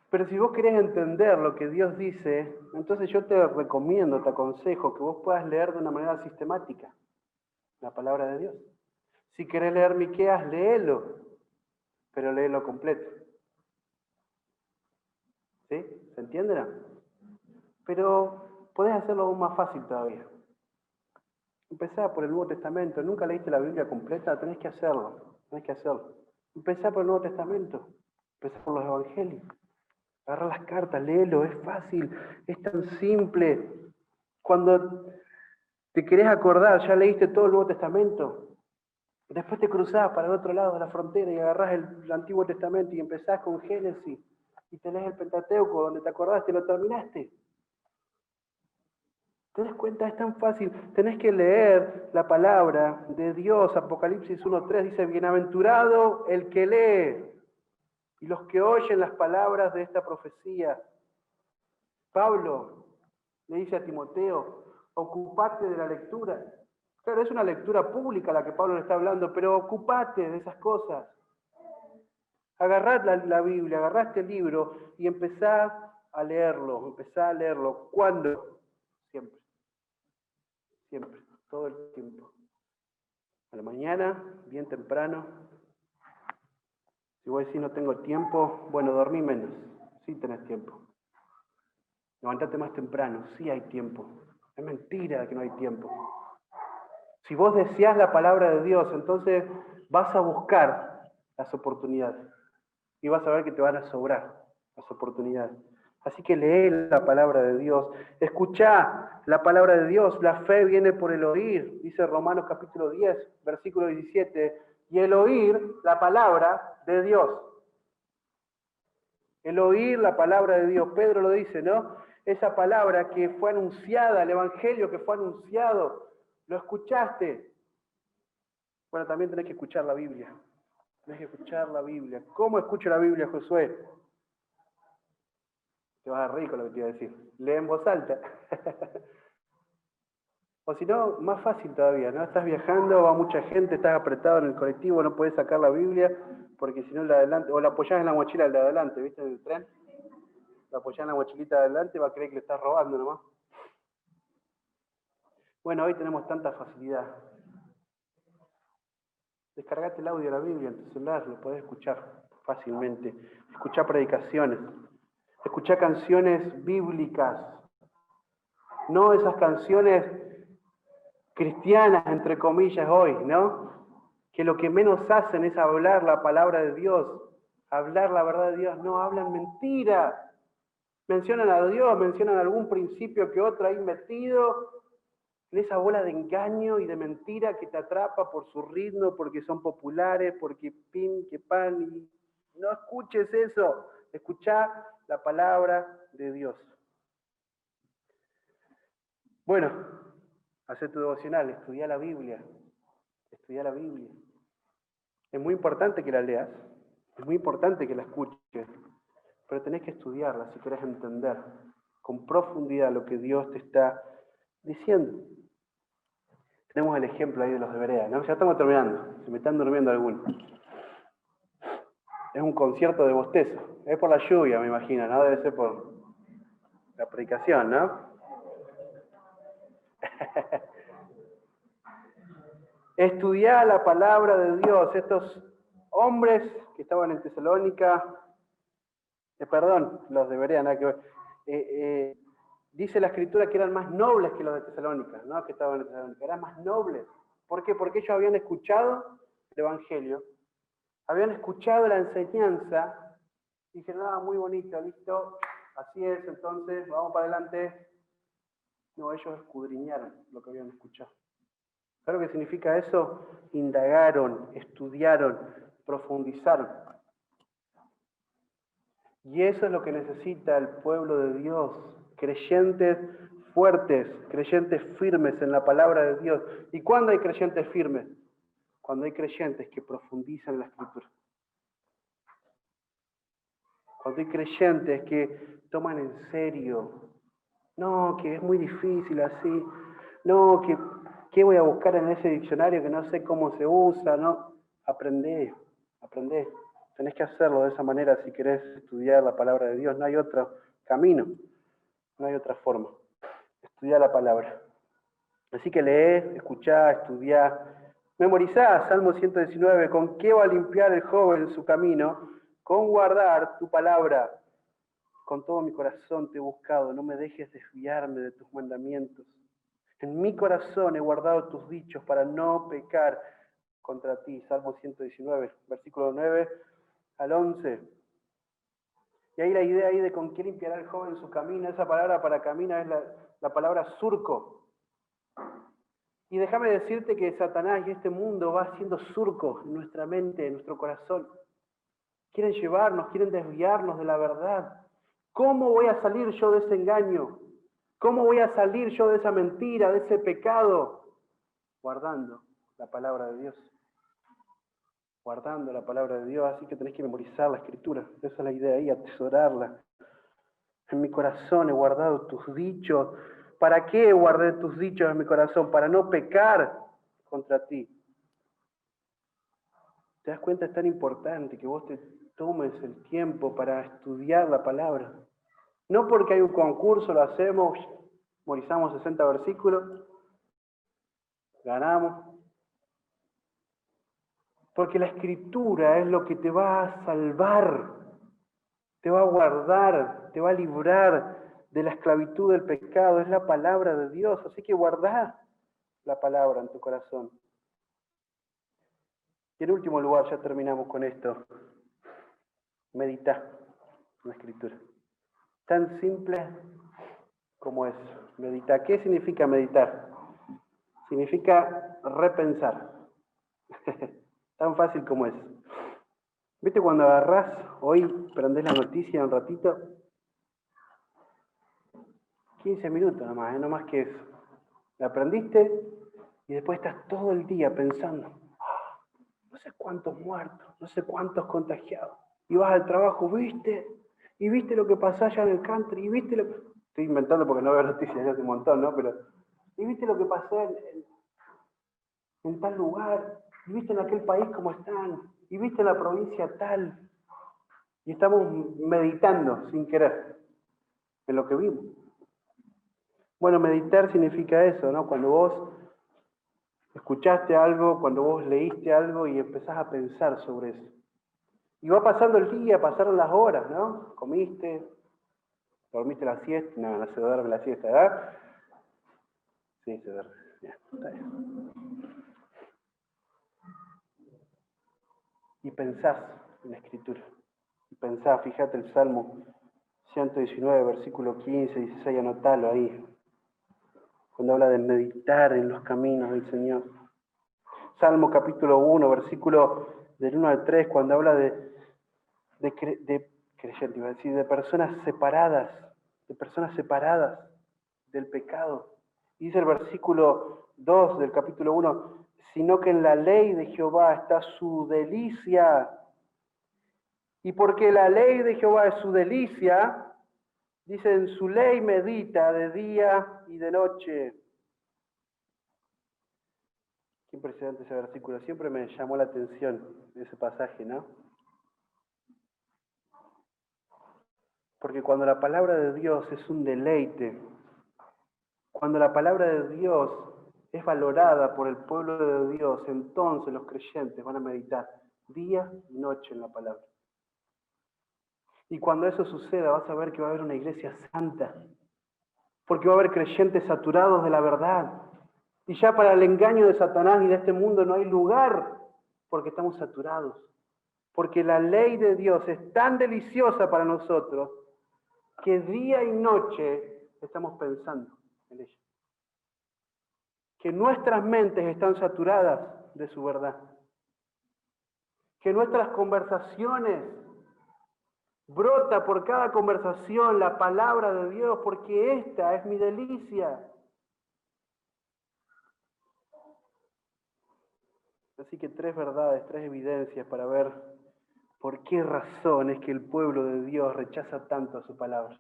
Speaker 1: Pero si vos querés entender lo que Dios dice, entonces yo te recomiendo, te aconsejo que vos puedas leer de una manera sistemática la palabra de Dios. Si querés leer Miqueas, léelo, pero léelo completo. ¿Sí? ¿Se entiende, no? Pero podés hacerlo aún más fácil todavía. Empezá por el Nuevo Testamento. ¿Nunca leíste la Biblia completa? Tenés que hacerlo. Empezá por el Nuevo Testamento. Empezá por los Evangelios. Agarra las cartas, léelo, es fácil, es tan simple. Cuando te querés acordar, ya leíste todo el Nuevo Testamento. Después te cruzás para el otro lado de la frontera y agarrás el Antiguo Testamento y empezás con Génesis y te lees el Pentateuco, donde te acordaste y lo terminaste. ¿Te das cuenta? Es tan fácil. Tenés que leer la palabra de Dios. Apocalipsis 1:3 dice, bienaventurado el que lee y los que oyen las palabras de esta profecía. Pablo le dice a Timoteo, ocupate de la lectura. Claro, es una lectura pública la que Pablo le está hablando, pero ocupate de esas cosas. Agarrad la Biblia, agarrá este libro y empezá a leerlo. ¿Cuándo? Siempre, todo el tiempo. A la mañana, bien temprano. Si vos decís no tengo tiempo, bueno, dormí menos. Sí tenés tiempo. Levantate más temprano, sí hay tiempo. Es mentira que no hay tiempo. Si vos deseás la palabra de Dios, entonces vas a buscar las oportunidades y vas a ver que te van a sobrar las oportunidades. Así que lee la palabra de Dios, escuchá la palabra de Dios. La fe viene por el oír, dice Romanos capítulo 10, versículo 17, y el oír la palabra de Dios. El oír la palabra de Dios, Pedro lo dice, ¿no? Esa palabra que fue anunciada, el evangelio que fue anunciado, lo escuchaste. Bueno, también tenés que escuchar la Biblia. Tenés que escuchar la Biblia. ¿Cómo escucho la Biblia, Josué? Te vas a dar rico lo que te iba a decir. Lee en voz alta. O si no, más fácil todavía, ¿no? Estás viajando, va mucha gente, estás apretado en el colectivo, no puedes sacar la Biblia, porque si no la adelante, o la apoyás en la mochila del de adelante, ¿viste? En el tren, la apoyás en la mochilita de adelante, va a creer que le estás robando nomás. Bueno, hoy tenemos tanta facilidad. Descargate el audio de la Biblia en tu celular, lo podés escuchar fácilmente. Escuchá predicaciones, escuchá canciones bíblicas, no esas canciones cristianas, entre comillas, hoy, ¿no? Que lo que menos hacen es hablar la palabra de Dios, hablar la verdad de Dios, no, hablan mentira. Mencionan a Dios, mencionan algún principio que otro ahí metido, en esa bola de engaño y de mentira que te atrapa por su ritmo, porque son populares, porque pin, que pan, y no escuches eso, escuchá la palabra de Dios. Bueno, hacé tu devocional, estudia la Biblia, estudia la Biblia. Es muy importante que la leas, es muy importante que la escuches, pero tenés que estudiarla si querés entender con profundidad lo que Dios te está diciendo. Tenemos el ejemplo ahí de los de Berea, ¿no? Ya estamos terminando, se me están durmiendo algunos. Es un concierto de bostezo, es por la lluvia, me imagino, ¿no? Debe ser por la predicación, ¿no? Estudiar la palabra de Dios. Estos hombres que estaban en Tesalónica, los de Berea, nada que ver, dice la Escritura que eran más nobles que los de Tesalónica, ¿no? Que estaban en Tesalónica, eran más nobles. ¿Por qué? Porque ellos habían escuchado el Evangelio, habían escuchado la enseñanza, y dijeron, ah, muy bonito, listo, así es, entonces, vamos para adelante. No, ellos escudriñaron lo que habían escuchado. ¿Sabes lo que significa eso? Indagaron, estudiaron, profundizaron. Y eso es lo que necesita el pueblo de Dios, creyentes fuertes, creyentes firmes en la palabra de Dios. ¿Y cuándo hay creyentes firmes? Cuando hay creyentes que profundizan la Escritura. Cuando hay creyentes que toman en serio. No, que es muy difícil así. No, que ¿qué voy a buscar en ese diccionario que no sé cómo se usa? No, aprendé. Tenés que hacerlo de esa manera si querés estudiar la palabra de Dios. No hay otro camino, no hay otra forma. Estudiar la palabra. Así que lee, escuchá, estudiá. Memorizá Salmo 119. ¿Con qué va a limpiar el joven su camino? Con guardar tu palabra. Con todo mi corazón te he buscado. No me dejes desviarme de tus mandamientos. En mi corazón he guardado tus dichos para no pecar contra ti. Salmo 119, versículo 9 al 11. Y ahí la idea ahí de con qué limpiará el joven su camino, esa palabra para camino es la palabra surco. Y déjame decirte que Satanás y este mundo va haciendo surcos en nuestra mente, en nuestro corazón. Quieren llevarnos, quieren desviarnos de la verdad. ¿Cómo voy a salir yo de ese engaño? ¿Cómo voy a salir yo de esa mentira, de ese pecado? Guardando la palabra de Dios. Guardando la palabra de Dios, así que tenés que memorizar la Escritura. Esa es la idea ahí, atesorarla. En mi corazón he guardado tus dichos. ¿Para qué guardé tus dichos en mi corazón? Para no pecar contra ti. ¿Te das cuenta? Es tan importante que vos te tomes el tiempo para estudiar la palabra. No porque hay un concurso, lo hacemos, memorizamos 60 versículos, ganamos. Porque la Escritura es lo que te va a salvar, te va a guardar, te va a librar de la esclavitud del pecado. Es la palabra de Dios, así que guardá la palabra en tu corazón. Y en último lugar, ya terminamos con esto, medita en la Escritura. Tan simple como es meditar. ¿Qué significa meditar? Significa repensar. Tan fácil como es. ¿Viste cuando agarrás, hoy prendés la noticia un ratito? 15 minutos nomás, no más que eso. La aprendiste y después estás todo el día pensando, no sé cuántos muertos, no sé cuántos contagiados. Y vas al trabajo, ¿viste? Y viste lo que pasó allá en el country, y viste lo que... Estoy inventando porque no veo noticias ya hace un montón, ¿no? Pero, y viste lo que pasó en tal lugar, y viste en aquel país cómo están, y viste en la provincia tal. Y estamos meditando sin querer en lo que vimos. Bueno, meditar significa eso, ¿no? Cuando vos escuchaste algo, cuando vos leíste algo y empezás a pensar sobre eso. Y va pasando el día, pasaron las horas, ¿no? Comiste, dormiste la siesta, no se duerme la siesta, ¿verdad? Sí, se duerme, ya, está bien. Y pensás en la Escritura. Y pensás, fíjate el Salmo 119, versículo 15, 16, anotalo ahí. Cuando habla de meditar en los caminos del Señor. Salmo capítulo 1, versículo del 1 al 3, cuando habla de creyentes, iba a decir, de personas separadas del pecado. Y dice el versículo 2 del capítulo 1, sino que en la ley de Jehová está su delicia. Y porque la ley de Jehová es su delicia, dice, en su ley medita de día y de noche. Qué impresionante ese versículo. Siempre me llamó la atención ese pasaje, ¿no? Porque cuando la palabra de Dios es un deleite, cuando la palabra de Dios es valorada por el pueblo de Dios, entonces los creyentes van a meditar día y noche en la palabra. Y cuando eso suceda, vas a ver que va a haber una iglesia santa, porque va a haber creyentes saturados de la verdad. Y ya para el engaño de Satanás y de este mundo no hay lugar, porque estamos saturados. Porque la ley de Dios es tan deliciosa para nosotros que día y noche estamos pensando en ella. Que nuestras mentes están saturadas de su verdad. Que nuestras conversaciones brota por cada conversación la palabra de Dios, porque esta es mi delicia. Así que 3 verdades, 3 evidencias para ver por qué razón es que el pueblo de Dios rechaza tanto a su palabra.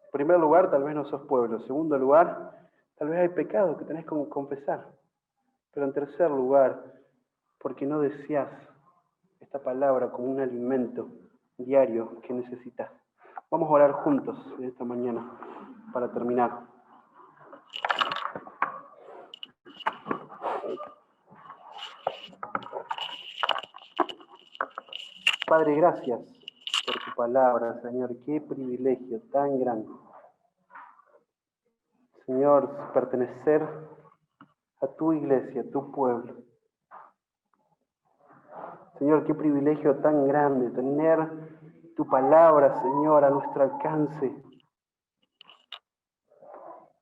Speaker 1: En primer lugar, tal vez no sos pueblo. En segundo lugar, tal vez hay pecado que tenés que confesar. Pero en tercer lugar, porque no deseas esta palabra como un alimento diario que necesitas. Vamos a orar juntos esta mañana para terminar. Padre, gracias por tu palabra, Señor. Qué privilegio tan grande. Señor, pertenecer a tu iglesia, a tu pueblo. Señor, qué privilegio tan grande tener tu palabra, Señor, a nuestro alcance.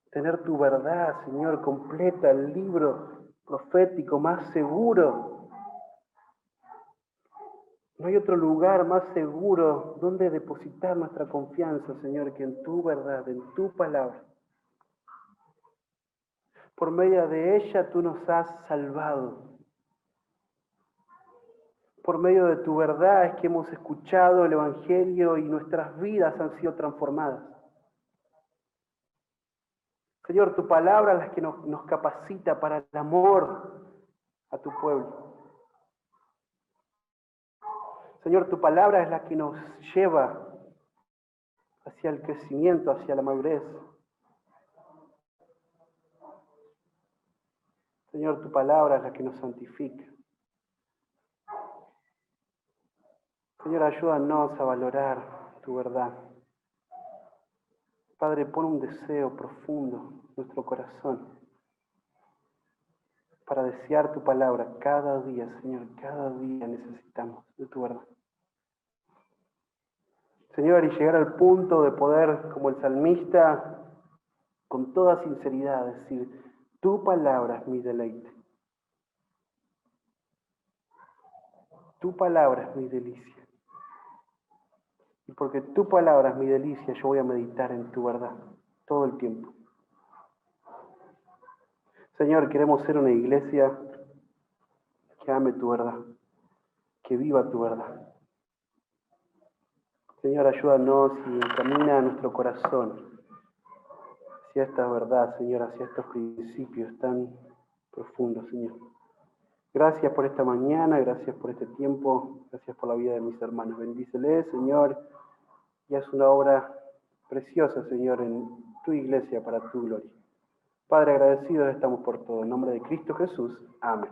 Speaker 1: Tener tu verdad, Señor, completa, el libro profético más seguro. No hay otro lugar más seguro donde depositar nuestra confianza, Señor, que en tu verdad, en tu palabra. Por medio de ella tú nos has salvado. Por medio de tu verdad es que hemos escuchado el Evangelio y nuestras vidas han sido transformadas. Señor, tu palabra es la que nos capacita para el amor a tu pueblo. Señor, tu palabra es la que nos lleva hacia el crecimiento, hacia la madurez. Señor, tu palabra es la que nos santifica. Señor, ayúdanos a valorar tu verdad. Padre, pon un deseo profundo en nuestro corazón para desear tu palabra cada día, Señor. Cada día necesitamos de tu verdad. Señor, y llegar al punto de poder, como el salmista, con toda sinceridad decir, tu palabra es mi deleite. Tu palabra es mi delicia. Y porque tu palabra es mi delicia, yo voy a meditar en tu verdad todo el tiempo. Señor, queremos ser una iglesia que ame tu verdad, que viva tu verdad. Señor, ayúdanos y encamina nuestro corazón hacia esta verdad, Señor, hacia estos principios tan profundos, Señor. Gracias por esta mañana, gracias por este tiempo, gracias por la vida de mis hermanos. Bendíceles, Señor, y haz una obra preciosa, Señor, en tu iglesia para tu gloria. Padre, agradecidos estamos por todo. En nombre de Cristo Jesús. Amén.